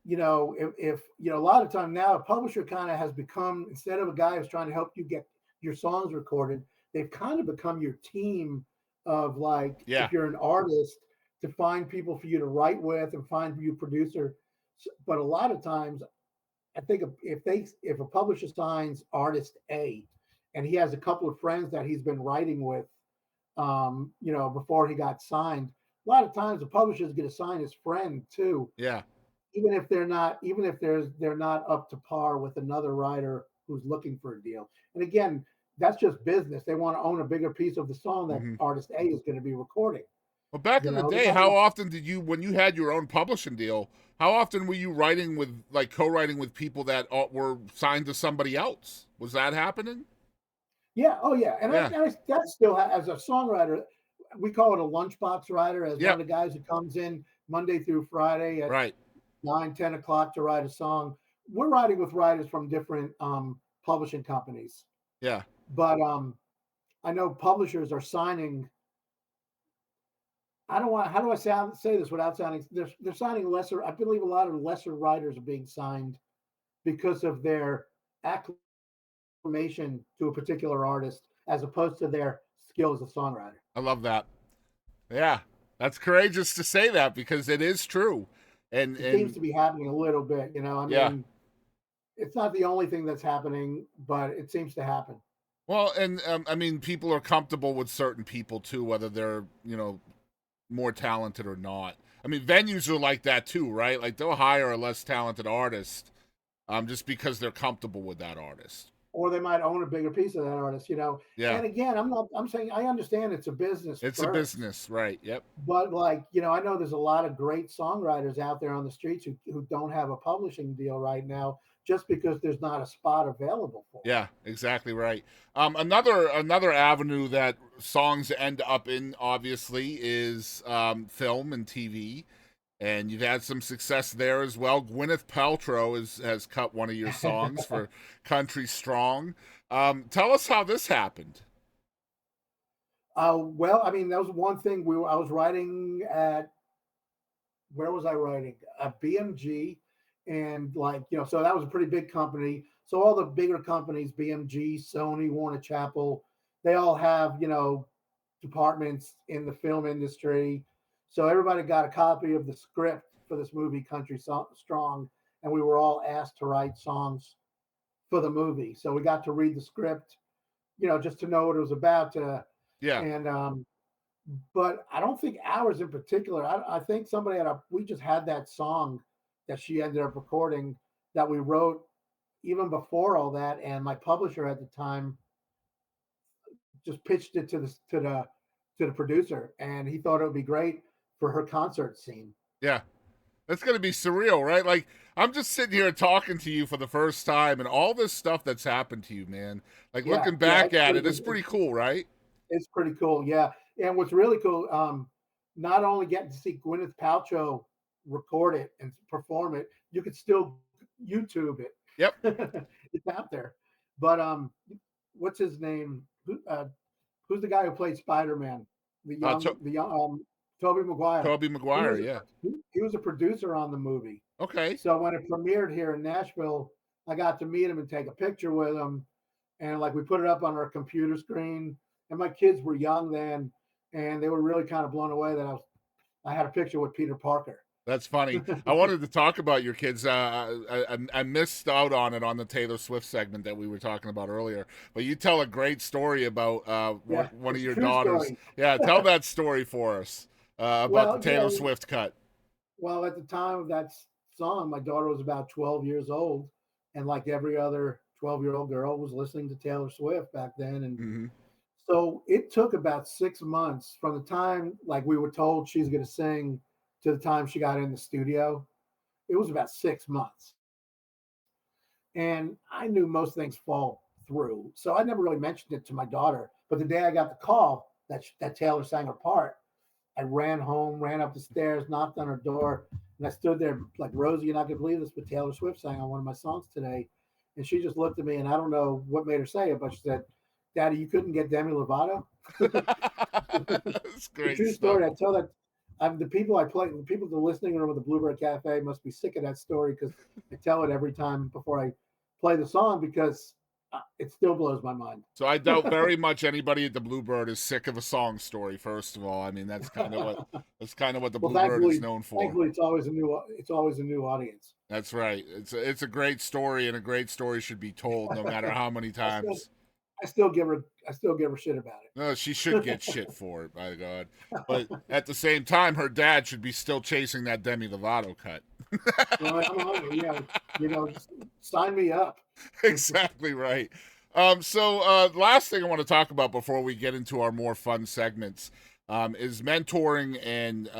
if a lot of time now, a publisher kind of has become, instead of a guy who's trying to help you get your songs recorded, they've kind of become your team of, like, Yeah. if you're an artist, to find people for you to write with and find you a producer. But a lot of times, I think if a publisher signs artist A, and he has a couple of friends that he's been writing with, before he got signed, a lot of times the publisher's going to sign his friend too. Yeah. Even if they're not up to par with another writer who's looking for a deal. And again, that's just business. They want to own a bigger piece of the song that artist A is going to be recording. Well, back in the day, how often did you, when you had your own publishing deal, how often were you writing with, like, co-writing with people that were signed to somebody else? Was that happening? Yeah. Oh, yeah. And Yeah. that still, as a songwriter, we call it a lunchbox writer, as one of the guys who comes in Monday through Friday at 9, 10 o'clock to write a song. We're writing with writers from different publishing companies. Yeah. But I know publishers are signing. How do I say this without sounding? They're signing lesser. I believe a lot of lesser writers are being signed because of their acclamation to a particular artist, as opposed to their skill as a songwriter. I love that. Yeah, that's courageous to say that, because it is true. And it seems to be happening a little bit. I mean, it's not the only thing that's happening, but it seems to happen. Well, and I mean, people are comfortable with certain people too, whether they're more talented or not. I mean, venues are like that too, right? Like, they'll hire a less talented artist just because they're comfortable with that artist. Or they might own a bigger piece of that artist, Yeah. And again, I'm saying, I understand it's a business. It's a business, right? Yep. But, like, I know there's a lot of great songwriters out there on the streets who don't have a publishing deal right now, just because there's not a spot available for them. Yeah, exactly right. Another avenue that songs end up in, obviously, is film and TV. And you've had some success there as well. Gwyneth Paltrow has cut one of your songs for Country Strong. Tell us how this happened. Well, I mean, that was one thing. I was writing at, where was I writing? At BMG. And, like, so that was a pretty big company. So all the bigger companies, BMG, Sony, Warner Chappell, they all have, departments in the film industry. So everybody got a copy of the script for this movie, Country Strong, and we were all asked to write songs for the movie. So we got to read the script, just to know what it was about. And but I don't think ours in particular. I think somebody we just had that song that she ended up recording that we wrote even before all that, and my publisher at the time just pitched it to the producer, and he thought it would be great for her concert scene. Yeah. That's going to be surreal, right? Like, I'm just sitting here talking to you for the first time, and all this stuff that's happened to you, man. Like, looking back at it, it's pretty cool, right? It's pretty cool, yeah. And what's really cool, not only getting to see Gwyneth Paltrow record it and perform it, you could still YouTube it. Yep. It's out there. But what's his name? Who's the guy who played Spider-Man? The young Tobey Maguire. Tobey Maguire, yeah. He was a producer on the movie. Okay. So when it premiered here in Nashville, I got to meet him and take a picture with him. And, like, we put it up on our computer screen. And my kids were young then, and they were really kind of blown away that I had a picture with Peter Parker. That's funny. I wanted to talk about your kids. I missed out on it on the Taylor Swift segment that we were talking about earlier. But you tell a great story about one of your daughters. Story. Yeah, tell that story for us about the Taylor Swift cut. Well, at the time of that song, my daughter was about 12 years old. And like every other 12-year-old girl was listening to Taylor Swift back then. And So it took about 6 months from the time like we were told she's going to sing to the time she got in the studio. It was about 6 months. And I knew most things fall through. So I never really mentioned it to my daughter. But the day I got the call that Taylor sang her part, I ran home, ran up the stairs, knocked on her door, and I stood there like, Rosie, you're not going to believe this, but Taylor Swift sang on one of my songs today. And she just looked at me, and I don't know what made her say it, but she said, Daddy, you couldn't get Demi Lovato? That's great. True story. I tell that the people I play, the people in the listening room at the Bluebird Cafe must be sick of that story because I tell it every time before I play the song because it still blows my mind. So I doubt very much anybody at the Bluebird is sick of a song story. First of all, I mean that's kind of what the Bluebird is known for. Thankfully, it's always a new audience. That's right. It's a great story, and a great story should be told, no matter how many times. I still give her shit about it. No, she should get shit for it, by God. But at the same time, her dad should be still chasing that Demi Lovato cut. Yeah, sign me up. Exactly right. So last thing I want to talk about before we get into our more fun segments is mentoring and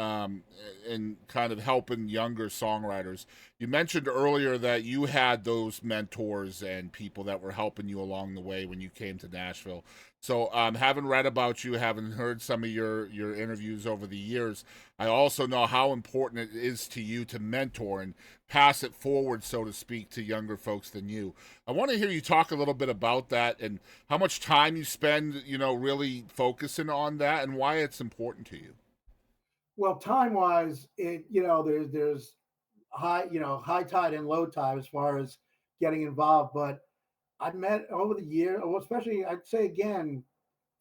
kind of helping younger songwriters. You mentioned earlier that you had those mentors and people that were helping you along the way when you came to Nashville. So having read about you, having heard some of your interviews over the years, I also know how important it is to you to mentor and pass it forward, so to speak, to younger folks than you. I want to hear you talk a little bit about that and how much time you spend, really focusing on that and why it's important to you. Well, time-wise, there's high tide and low tide as far as getting involved, but I've met over the year, especially I'd say again,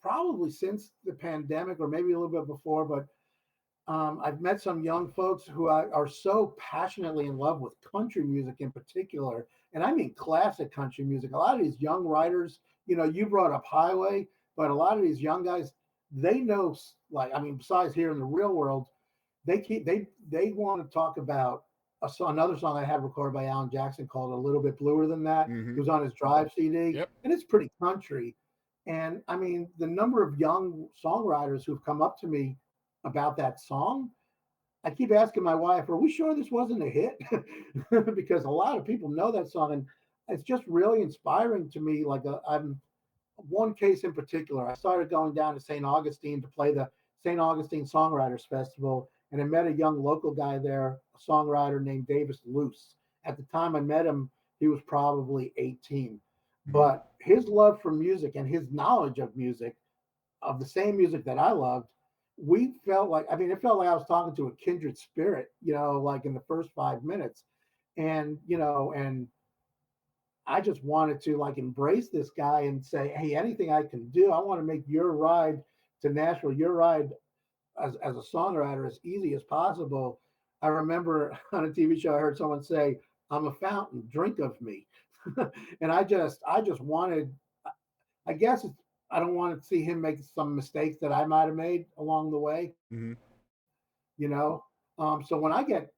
probably since the pandemic or maybe a little bit before, but I've met some young folks who are so passionately in love with country music in particular. And I mean classic country music. A lot of these young writers, you brought up Highway, but a lot of these young guys, they know, besides here in the real world, they want to talk about another song I had recorded by Alan Jackson called A Little Bit Bluer Than That. Mm-hmm. It was on his Drive CD. Yep. And it's pretty country. And I mean, the number of young songwriters who've come up to me about that song, I keep asking my wife, are we sure this wasn't a hit? Because a lot of people know that song. And it's just really inspiring to me. I'm one case in particular. I started going down to St. Augustine to play the St. Augustine Songwriters Festival. And I met a young local guy there, a songwriter named Davis Luce. At the time I met him, he was probably 18. But his love for music and his knowledge of music, of the same music that I loved, it felt like I was talking to a kindred spirit, like in the first 5 minutes. And, and I just wanted to embrace this guy and say, hey, anything I can do, I want to make your ride to Nashville, your ride as a songwriter as easy as possible. I remember on a TV show, I heard someone say, I'm a fountain, drink of me. And I just wanted, I guess I don't want to see him make some mistakes that I might've made along the way. Mm-hmm. So when I get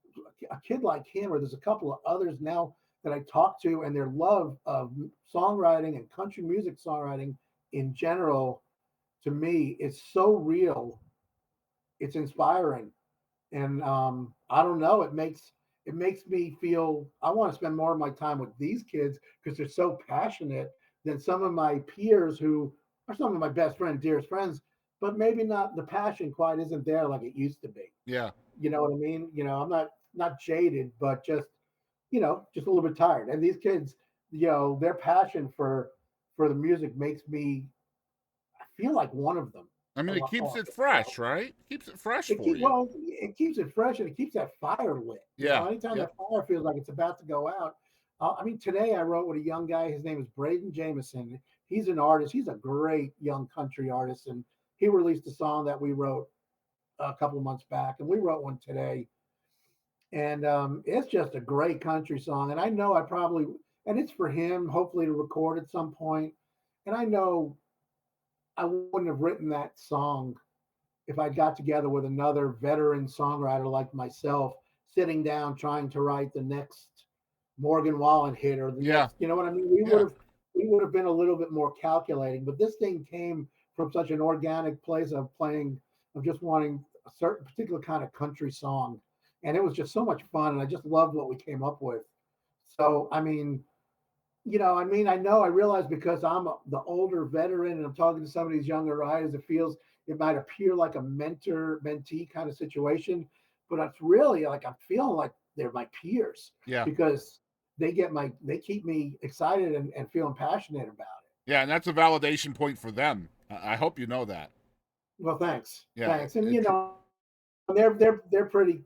a kid like him, or there's a couple of others now that I talk to, and their love of songwriting and country music songwriting in general, to me, it's so real. It's inspiring. And I don't know, it makes me feel I want to spend more of my time with these kids because they're so passionate than some of my peers who are some of my best friends, dearest friends, but maybe not, the passion quite isn't there like it used to be. Yeah. You know what I mean? I'm not jaded, but just a little bit tired. And these kids, their passion for the music makes me feel like one of them. I mean, it keeps it fresh, right? It keeps it fresh for you. Well, it keeps it fresh, and it keeps that fire lit. Yeah. Anytime that fire feels like it's about to go out. Today I wrote with a young guy. His name is Braden Jameson. He's an artist. He's a great young country artist, and he released a song that we wrote a couple of months back, and we wrote one today. And it's just a great country song. And I know and it's for him, hopefully to record at some point. And I know I wouldn't have written that song if I got together with another veteran songwriter like myself, sitting down trying to write the next Morgan Wallen hit or the next, you know what I mean? We would have been a little bit more calculating, but this thing came from such an organic place of just wanting a certain particular kind of country song. And it was just so much fun. And I just loved what we came up with. So, I mean, I realize because I'm the older veteran and I'm talking to some of these younger writers, it might appear like a mentor-mentee kind of situation, but it's really like I'm feeling like they're my peers. Yeah. Because they keep me excited and feeling passionate about it. Yeah, and that's a validation point for them. I hope you know that. Well, thanks. Yeah, Thanks. And they're pretty,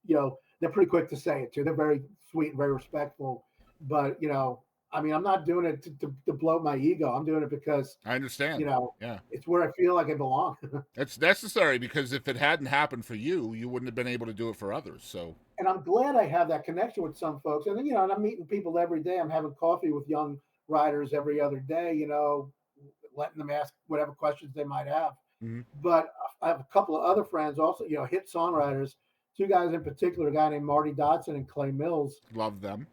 they're pretty quick to say it too. They're very sweet and very respectful. But I'm not doing it to blow my ego. I'm doing it because I understand. Yeah, it's where I feel like I belong. It's necessary because if it hadn't happened for you, you wouldn't have been able to do it for others. So, and I'm glad I have that connection with some folks. And and I'm meeting people every day. I'm having coffee with young writers every other day. Letting them ask whatever questions they might have. Mm-hmm. But I have a couple of other friends also. Hit songwriters. Two guys in particular, a guy named Marty Dodson and Clay Mills. Love them.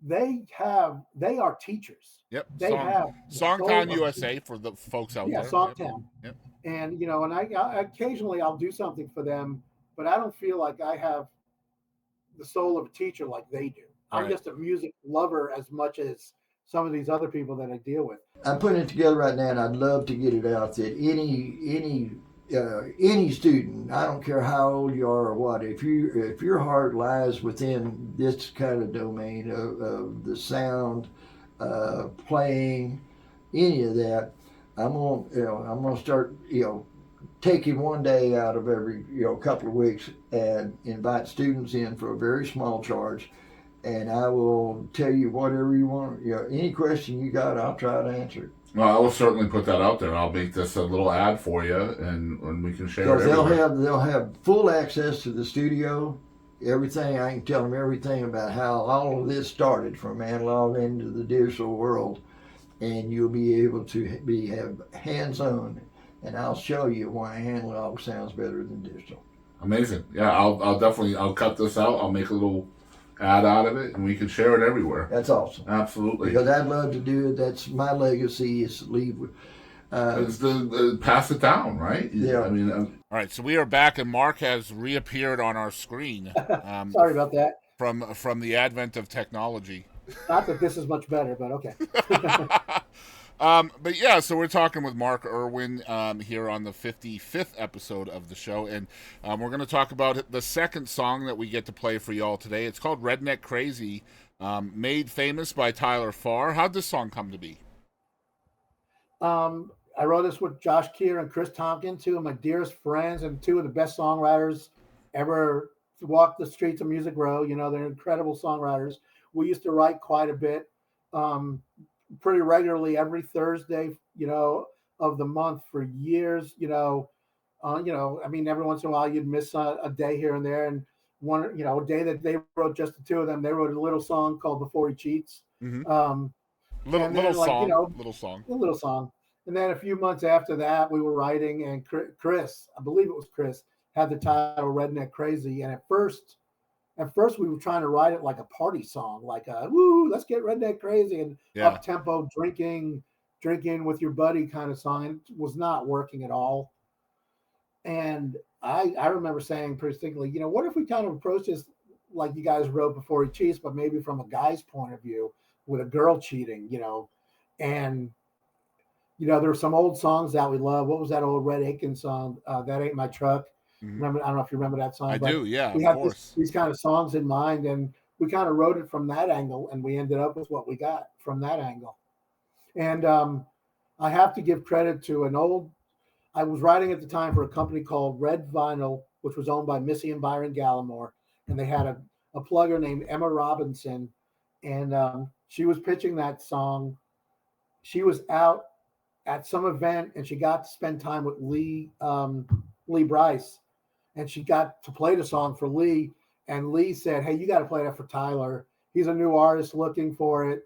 They are teachers. Yep. They have Songtown USA for the folks out there. Yeah, Songtown. Yep. And and I occasionally I'll do something for them, but I don't feel like I have the soul of a teacher like they do. I'm just a music lover as much as some of these other people that I deal with. I'm putting it together right now, and I'd love to get it out that any student, I don't care how old you are or what, if your heart lies within this kind of domain of the sound, playing, any of that, I'm gonna start taking one day out of every couple of weeks and invite students in for a very small charge. And I will tell you whatever you want. Any question you got, I'll try to answer it. Well, I will certainly put that out there. I'll make this a little ad for you, and we can share it everywhere. They'll have full access to the studio, everything. I can tell them everything about how all of this started from analog into the digital world, and you'll be able to have hands-on. And I'll show you why analog sounds better than digital. Amazing. Yeah, I'll cut this out. I'll make a little ad out of it, and we can share it everywhere. That's awesome. Absolutely. Because I'd love to do it. That's my legacy, is to leave with. It's pass it down, right? Yeah. I mean, all right. So we are back, and Mark has reappeared on our screen. Sorry about that. From the advent of technology. Not that this is much better, but okay. But yeah, so we're talking with Mark Irwin here on the 55th episode of the show, and we're going to talk about the second song that we get to play for y'all today. It's called Redneck Crazy, made famous by Tyler Farr. How'd this song come to be? I wrote this with Josh Keir and Chris Tompkins, two of my dearest friends and two of the best songwriters ever to walk the streets of Music Row. They're incredible songwriters. We used to write quite a bit. Pretty regularly every Thursday, of the month for years, every once in a while you'd miss a day here and there. And a day that they wrote just the two of them, they wrote a little song called Before He Cheats. Mm-hmm. Little song. And then a few months after that, we were writing, and Chris, I believe it was Chris, had the title Redneck Crazy. And at first we were trying to write it like a party song, like woo, let's get redneck crazy, and up tempo drinking with your buddy kind of song. It was not working at all. And I remember saying pretty distinctly, what if we kind of approach this like you guys wrote Before He Cheats, but maybe from a guy's point of view with a girl cheating, and there were some old songs that we love. What was that old Red Aiken song? That Ain't My Truck. Mm-hmm. Remember, I don't know if you remember that song. I do, yeah. We had these kind of songs in mind, and we kind of wrote it from that angle, and we ended up with what we got from that angle. And I have to give credit to I was writing at the time for a company called Red Vinyl, which was owned by Missy and Byron Gallimore, and they had a plugger named Emma Robinson, and she was pitching that song. She was out at some event, and she got to spend time with Lee Bryce. And she got to play the song for Lee, and Lee said, hey, you got to play that for Tyler. He's a new artist looking for it.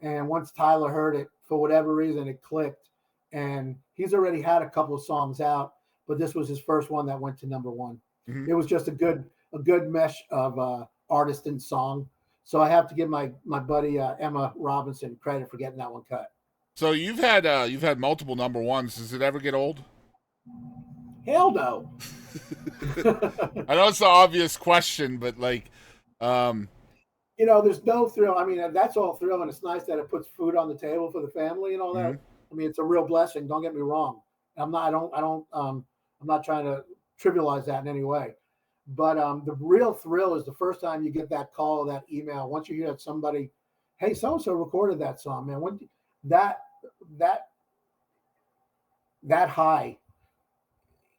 And once Tyler heard it, for whatever reason, it clicked. And he's already had a couple of songs out, but this was his first one that went to number one. Mm-hmm. It was just a good mesh of artist and song. So I have to give my buddy Emma Robinson credit for getting that one cut. So you've had multiple number ones. Does it ever get old? Hell no. I know it's an obvious question, but like, You know, there's no thrill. I mean, that's all thrill, and it's nice that it puts food on the table for the family and all that. Mhm. I mean, it's a real blessing. Don't get me wrong. I'm not trying to trivialize that in any way. But the real thrill is the first time you get that call, that email. Once you hear that somebody, hey, so and so recorded that song, man. When that that high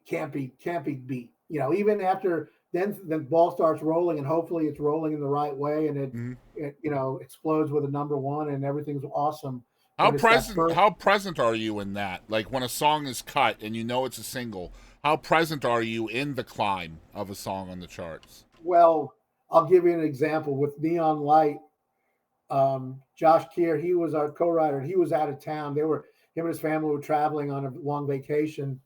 can't be beat. You know, even after then the ball starts rolling, and hopefully it's rolling in the right way, and it you know, explodes with a number one, and everything's awesome. how But it's that present first, how present are you in that? Like when a song is cut and you know it's a single, how present are you in the climb of a song on the charts? well, I'll give you an example with Neon Light. Josh Keir, he was our co-writer. He was out of town. Him and his family were traveling on a long vacation.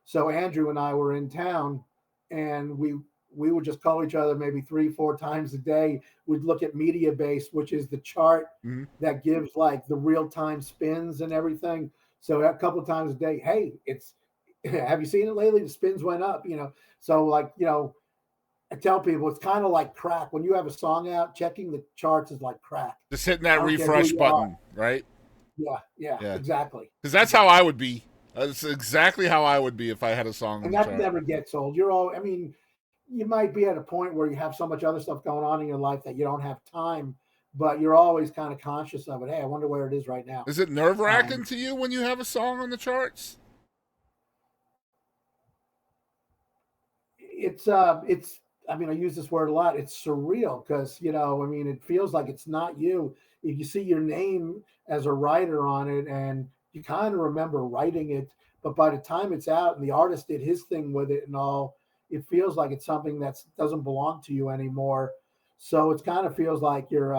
So Andrew and I were in town, and we would just call each other maybe 3-4 times a day. We'd look at Mediabase, which is the chart Mhm. that gives like the real-time spins and everything. So a couple of times a day, hey, it's have you seen it lately? The spins went up, you know. So like, you know, I tell people it's kind of like crack. When you have a song out, checking the charts is like crack. Just hitting I that don't care who refresh you button, right? Yeah, Yeah. exactly. Because that's how I would be. That's exactly how I would be if I had a song on And the that chart. never gets old. You're all, I mean, you might be at a point where you have so much other stuff going on in your life that you don't have time, but you're always kind of conscious of it. Hey, I wonder where it is right now. Is it nerve-wracking to you when you have a song on the charts? It's I mean, I use this word a lot. It's surreal because, you know, I mean, it feels like it's not you. If you see your name as a writer on it, and you kind of remember writing it, but by the time it's out and the artist did his thing with it and all, it feels like it's something that doesn't belong to you anymore. So it kind of feels like you're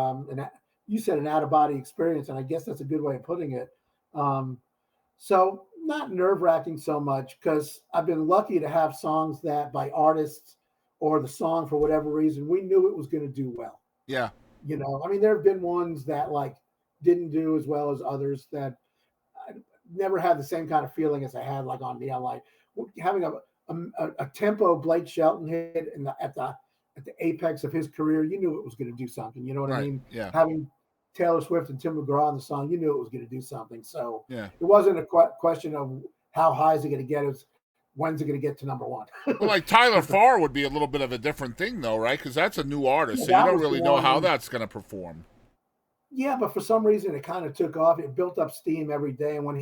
you said an out of body experience, and I guess that's a good way of putting it. Um, so not nerve wracking so much because I've been lucky to have songs that by artists, or the song for whatever reason, we knew it was going to do well. Yeah. You know, I mean, there have been ones that like didn't do as well as others that I never had the same kind of feeling as I had like on Neon Light. Having a tempo Blake Shelton hit at the apex of his career, you knew it was going to do something. You know what I Right. mean? Yeah. Having Taylor Swift and Tim McGraw on the song, you knew it was going to do something. So Yeah. it wasn't a question of how high is it going to get. It was when's it going to get to number one. Well, like Tyler Farr would be a little bit of a different thing, though, right? Because that's a new artist, Yeah, so you that don't was really the know one- how that's going to perform. Yeah, but for some reason it kind of took off. It built up steam every day. And when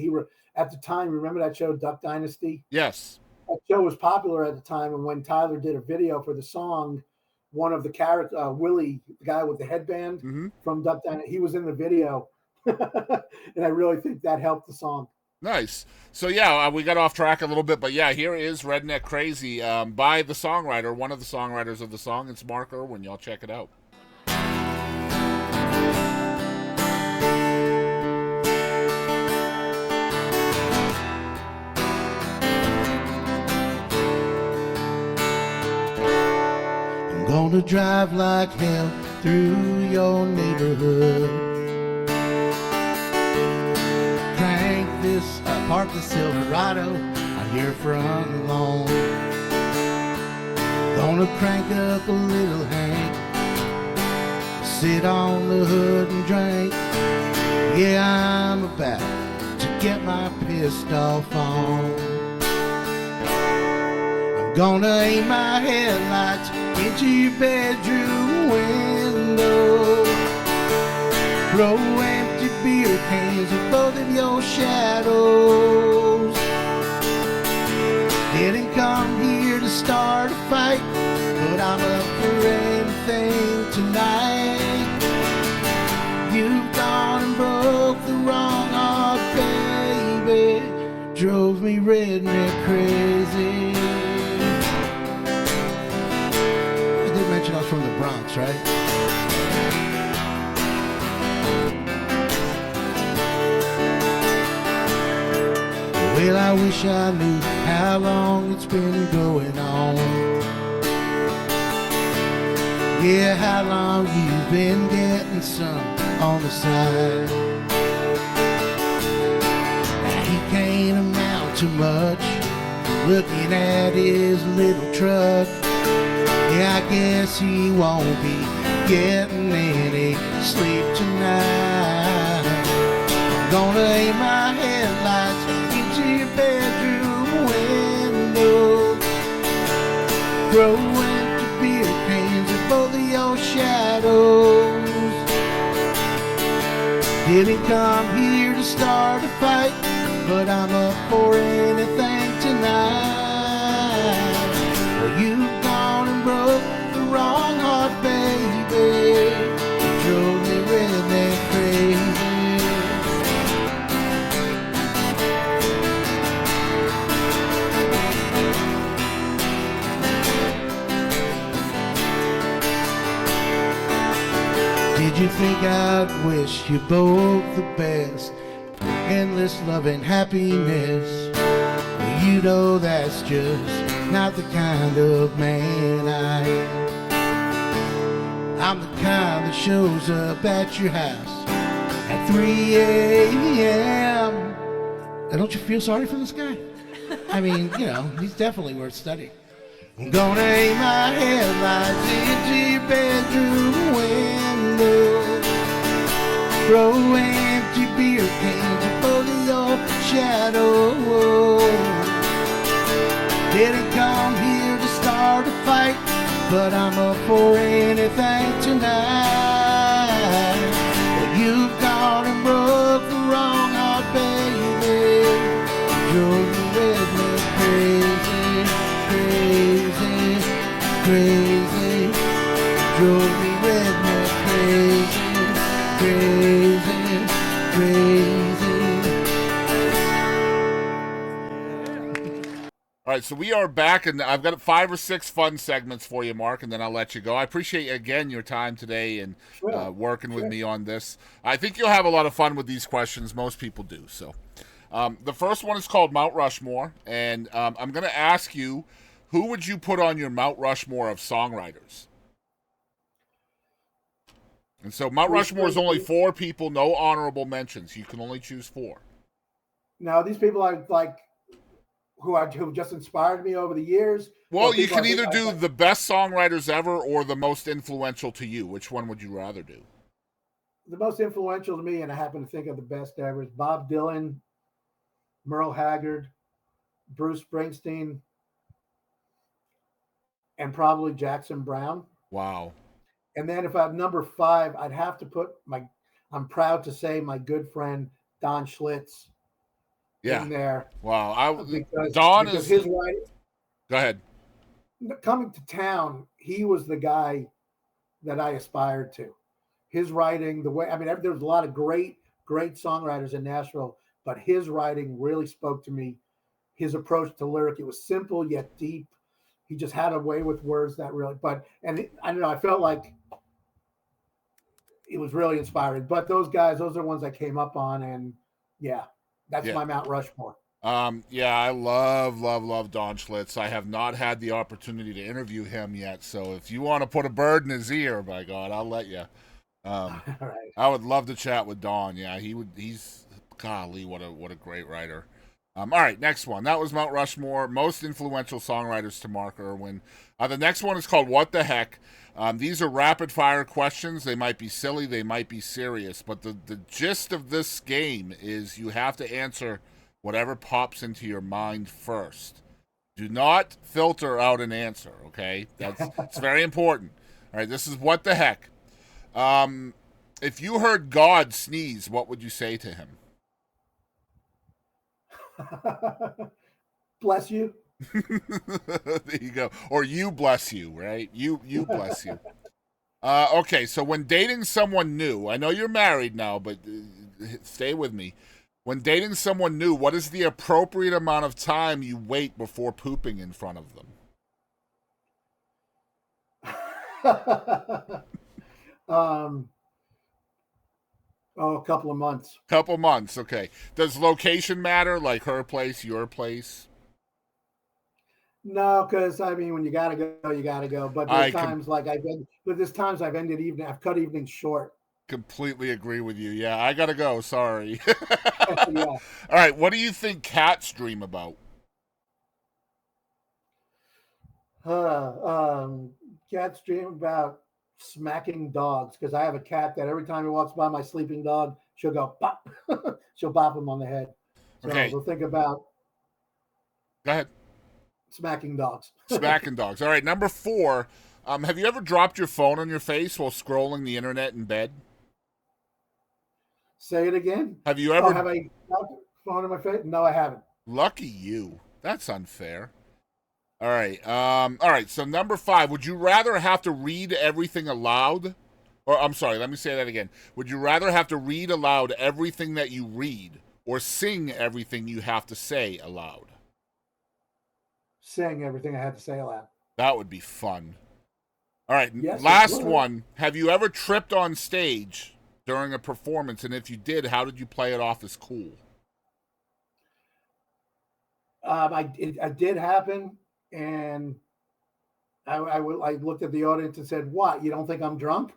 at the time, remember that show Duck Dynasty? Yes. That show was popular at the time. And when Tyler did a video for the song, one of the characters, Willie, the guy with the headband from Duck Dynasty, he was in the video. And I really think that helped the song. Nice. So, yeah, we got off track a little bit, but yeah, here is Redneck Crazy by the songwriter, one of the songwriters of the song. It's Mark Irwin. Y'all check it out. I'm gonna drive like hell through your neighborhood. Park the Silverado out your front lawn. Gonna crank up a little Hank, sit on the hood and drink. Yeah, I'm about to get my pissed off on. I'm gonna aim my headlights into your bedroom window. Throw empty beer cans at both of your shadows. Didn't come here to start a fight, but I'm up for anything tonight. You've gone and broke the wrong heart, baby. Drove me redneck crazy. I did mention I was from the Bronx, right? Well, I wish I knew how long it's been going on. Yeah, how long you've been getting some on the side. can't amount to much. Looking at his little truck, yeah, I guess he won't be getting any sleep tonight. I'm gonna aim my headlights into your bedroom window, throw empty beer cans at both of your shadows. Didn't come here to start a fight, but I'm up for anything tonight. Well, you've gone and broke the wrong heart, baby. You drove me redneck crazy. Did you think I'd wish you both the best? Endless love and happiness. Well, you know that's just not the kind of man I am. I'm the kind that shows up at your house at 3 a.m. And don't you feel sorry for this guy? I mean, you know, he's definitely worth studying. I'm gonna aim my headlights into your bedroom window, throw empty beer cans at both of your shadows. Didn't come here to start a fight, but I'm up for anything tonight. Well, you've gone and broke the wrong heart, baby. Drove me redneck crazy, crazy, crazy. Drove me redneck crazy, crazy, crazy. All right, so we are back, and I've got 5 or 6 fun segments for you, Mark, and then I'll let you go. I appreciate, again, your time today and working with me on this. I think you'll have a lot of fun with these questions. Most people do. So the first one is called Mount Rushmore, and I'm going to ask you, who would you put on your Mount Rushmore of songwriters? And so Mount Rushmore is only 4 people, no honorable mentions. You can only choose 4. Now, these people I like who just inspired me over the years. Well, you can either do the best songwriters ever or the most influential to you. Which one would you rather do? The most influential to me, and I happen to think of the best ever, is Bob Dylan, Merle Haggard, Bruce Springsteen, and probably Jackson Browne. Wow. And then if I have number 5, I'd have to put I'm proud to say, my good friend Don Schlitz in there. Wow. Because his writing. Go ahead. Coming to town, he was the guy that I aspired to. His writing, there's a lot of great songwriters in Nashville, but his writing really spoke to me. His approach to lyric, it was simple yet deep. He just had a way with words that really, I don't know, I felt like it was really inspiring. But those guys, those are the ones I came up on, and that's my Mount Rushmore. I love Don Schlitz. I have not had the opportunity to interview him yet, so if you want to put a bird in his ear, by God, I'll let you. All right. I would love to chat with Don. Yeah, he's golly, what a great writer. All right, next one. That was Mount Rushmore, most influential songwriters to Mark Irwin. The next one is called What the Heck? These are rapid-fire questions. They might be silly, they might be serious, but the gist of this game is you have to answer whatever pops into your mind first. Do not filter out an answer, okay? It's very important. All right, this is What the Heck? If you heard God sneeze, what would you say to him? Bless you. There you go. Or you bless you, right? You bless you. Okay, so when dating someone new, I know you're married now, but stay with me. When dating someone new, what is the appropriate amount of time you wait before pooping in front of them? A couple of months. Couple months, okay. Does location matter, like her place, your place? No, because when you gotta go, you gotta go. But there's times I've cut evenings short. Completely agree with you. Yeah, I gotta go. Sorry. Yeah. All right, what do you think cats dream about? Cats dream about smacking dogs because I have a cat that every time he walks by my sleeping dog, she'll go bop. She'll bop him on the head. So Okay, they'll think about go ahead. smacking dogs. Smacking dogs. All right, number 4. Have you ever dropped your phone on your face while scrolling the internet in bed? Say it again. Have you Oh, ever? have I got the phone in my face? No, I haven't. Lucky you. That's unfair. All right. All right. So number 5. Would you rather have to read everything aloud? Or I'm sorry. Let me say that again. Would you rather have to read aloud everything that you read, or sing everything you have to say aloud? Saying everything I had to say aloud. That would be fun. All right. Yes, Last one. Have you ever tripped on stage during a performance? And if you did, how did you play it off as cool? I did happen, and I looked at the audience and said, "What? You don't think I'm drunk?"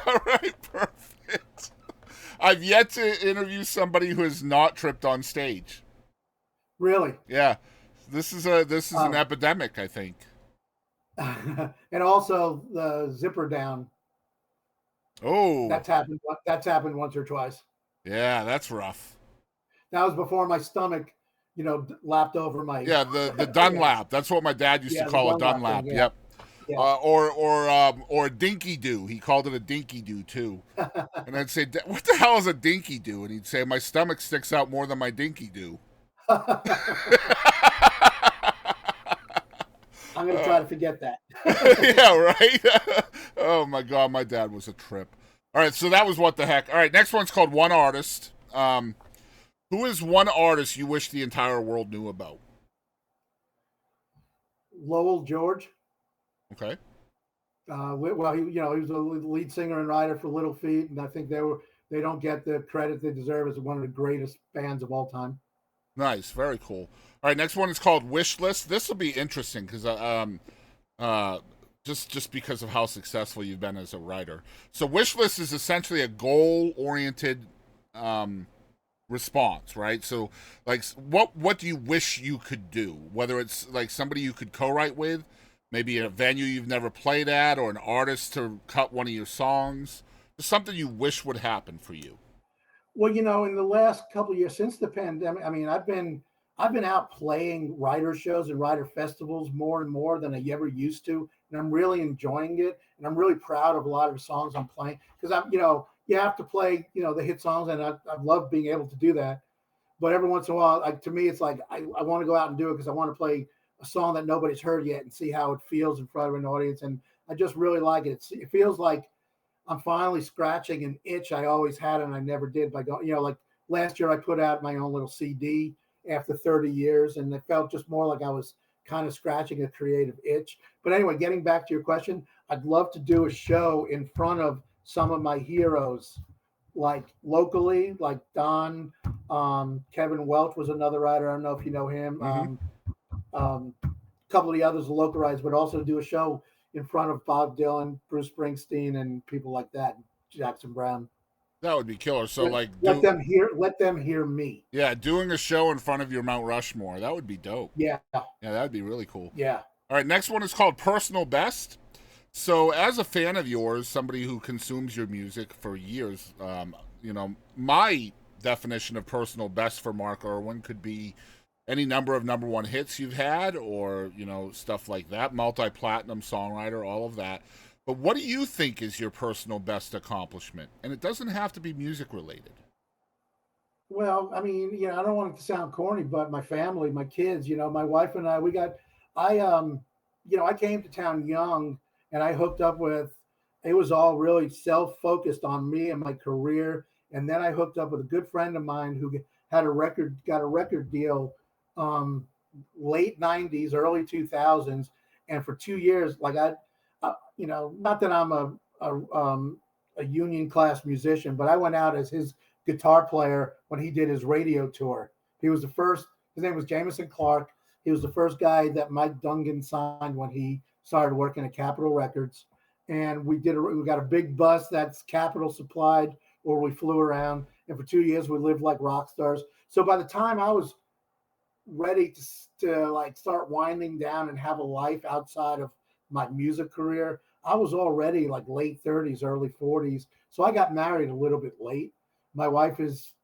All right, perfect. I've yet to interview somebody who has not tripped on stage. Really? Yeah, this is an epidemic, I think. And also the zipper down. Oh, That's happened. That's happened once or twice. yeah, that's rough. That was before my stomach, lapped over my. Yeah, the Dunlap. That's what my dad used to the call a Dunlap Dunlap. thing, yeah. Yep. Yeah. Or a dinky do. He called it a dinky do too. And I'd say, "What the hell is a dinky do?" And he'd say, "My stomach sticks out more than my dinky do." I'm gonna try to forget that. Yeah, right. Oh my god, my dad was a trip. All right, so that was what the heck. All right, next one's called One Artist. Who is one artist you wish the entire world knew about? Lowell George. Okay. Well, he was the lead singer and writer for Little Feat, and I think they don't get the credit they deserve as one of the greatest bands of all time. Nice, very cool. All right, next one is called Wishlist. This will be interesting because just because of how successful you've been as a writer. So Wishlist is essentially a goal-oriented response, right? So like what do you wish you could do? Whether it's like somebody you could co-write with, maybe a venue you've never played at, or an artist to cut one of your songs. Just something you wish would happen for you. Well, in the last couple of years since the pandemic, I mean, I've been out playing writer shows and writer festivals more and more than I ever used to, and I'm really enjoying it. And I'm really proud of a lot of the songs I'm playing because you have to play, the hit songs, and I love being able to do that. But every once in a while, to me, it's like I want to go out and do it because I want to play a song that nobody's heard yet and see how it feels in front of an audience. And I just really like it. It feels like I'm finally scratching an itch I always had and I never did by going, like last year I put out my own little CD after 30 years, and it felt just more like I was kind of scratching a creative itch. But anyway, getting back to your question, I'd love to do a show in front of some of my heroes, like locally, like Don, Kevin Welch was another writer. I don't know if you know him. A couple of the others localized, but also do a show in front of Bob Dylan, Bruce Springsteen, and people like that, Jackson Brown. That would be killer. So let them hear me. Yeah, doing a show in front of your Mount Rushmore, that would be dope. Yeah. Yeah, that'd be really cool. Yeah. All right, next one is called Personal Best. So as a fan of yours, somebody who consumes your music for years, my definition of personal best for Mark Irwin could be any number of number one hits you've had, or stuff like that, multi-platinum songwriter, all of that. But what do you think is your personal best accomplishment? And it doesn't have to be music related. Well, I mean, I don't want it to sound corny, but my family, my kids, my wife and I, I came to town young, and I hooked up with, it was all really self-focused on me and my career. And then I hooked up with a good friend of mine who got a record deal, late 90s, early 2000s. And for 2 years, like not that I'm a union class musician, but I went out as his guitar player when he did his radio tour. He was the first, his name was Jameson Clark. He was the first guy that Mike Dungan signed when he started working at Capitol Records. and we got a big bus that's capital supplied, or we flew around. And for 2 years, we lived like rock stars. So by the time I was ready to like start winding down and have a life outside of my music career, I was already like late 30s, early 40s. So I got married a little bit late. My wife is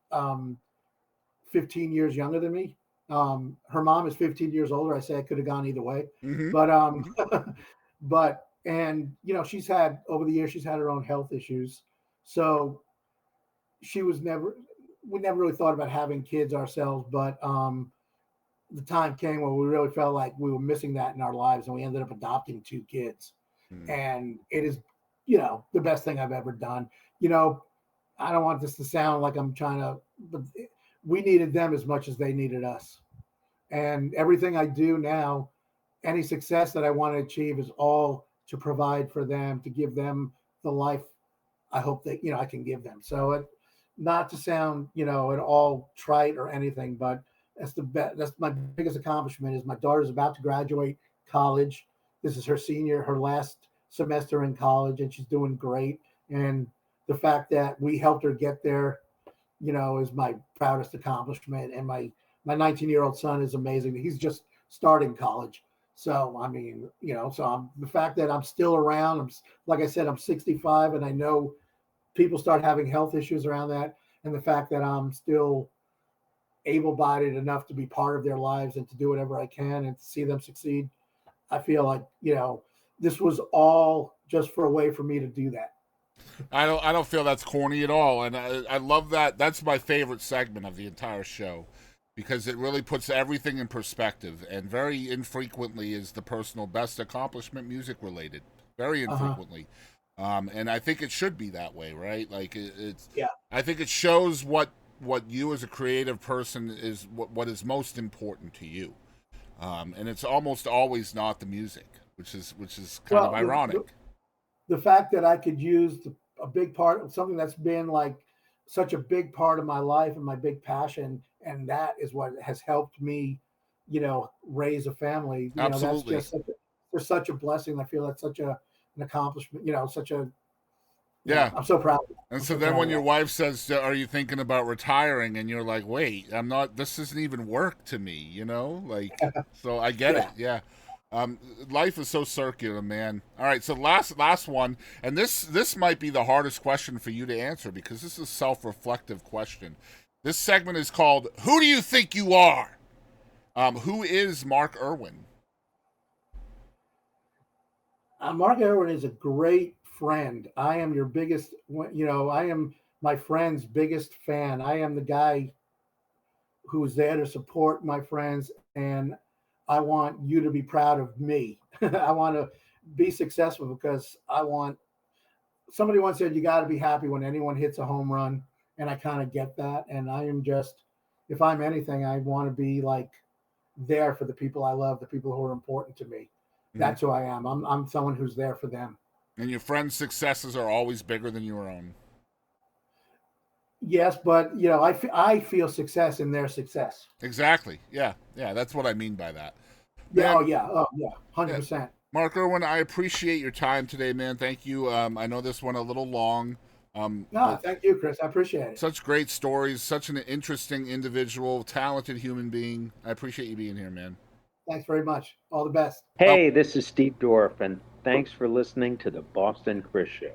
15 years younger than me. Her mom is 15 years older. I say I could have gone either way. Mm-hmm. But and you know, over the years she's had her own health issues. So we never really thought about having kids ourselves, but the time came when we really felt like we were missing that in our lives, and we ended up adopting 2 kids. And it is, you know, the best thing I've ever done. You know, I don't want this to sound like I'm trying to, but we needed them as much as they needed us. And everything I do now, any success that I want to achieve is all to provide for them, to give them the life I hope that, you know, I can give them. So not to sound, you know, at all trite or anything, but that's my biggest accomplishment. Is my daughter's about to graduate college. This is her last semester in college, and she's doing great. And the fact that we helped her get there, you know, is my proudest accomplishment. And my 19-year-old son is amazing. He's just starting college. So, I mean, you know, the fact that I'm still around, like I said, I'm 65, and I know people start having health issues around that. And the fact that I'm still able-bodied enough to be part of their lives and to do whatever I can and to see them succeed, I feel like, you know, this was all just for a way for me to do that. I don't feel that's corny at all, and I love that. That's my favorite segment of the entire show, because it really puts everything in perspective, and very infrequently is the personal best accomplishment music related. Very infrequently. And I think it should be that way, right? Like it's yeah. I think it shows what you as a creative person is, what is most important to you. And it's almost always not the music, which is kind of ironic. The fact that I could use a big part of something that's been like such a big part of my life and my big passion, and that is what has helped me, you know, raise a family. You Absolutely. know, that's just such a blessing. I feel that's such an accomplishment. You know, yeah. I'm so proud. And so then when your wife says, "Are you thinking about retiring?" and you're like, "Wait, I'm not. This isn't even work to me," you know, like. So I get it. Yeah. Life is so circular, man. All right, so last one, and this might be the hardest question for you to answer, because this is a self-reflective question. This segment is called "Who Do You Think You Are?" Who is Mark Irwin? Mark Irwin is a great friend. I am your biggest, you know, I am my friend's biggest fan. I am the guy who's there to support my friends, and I want you to be proud of me. I want to be successful because somebody once said, you got to be happy when anyone hits a home run. And I kind of get that. And I am just, if I'm anything, I want to be like there for the people I love, the people who are important to me. That's who I am. I'm someone who's there for them. And your friends' successes are always bigger than your own. Yes, but you know, I feel success in their success. Exactly. Yeah. That's what I mean by that. Yeah. Man, 100%. Yeah. Mark Irwin, I appreciate your time today, man. Thank you. I know this went a little long. No, thank you, Chris. I appreciate it. Such great stories. Such an interesting individual, talented human being. I appreciate you being here, man. Thanks very much. All the best. Hey, this is Steve Dorff, and thanks for listening to the Boston Chris Show.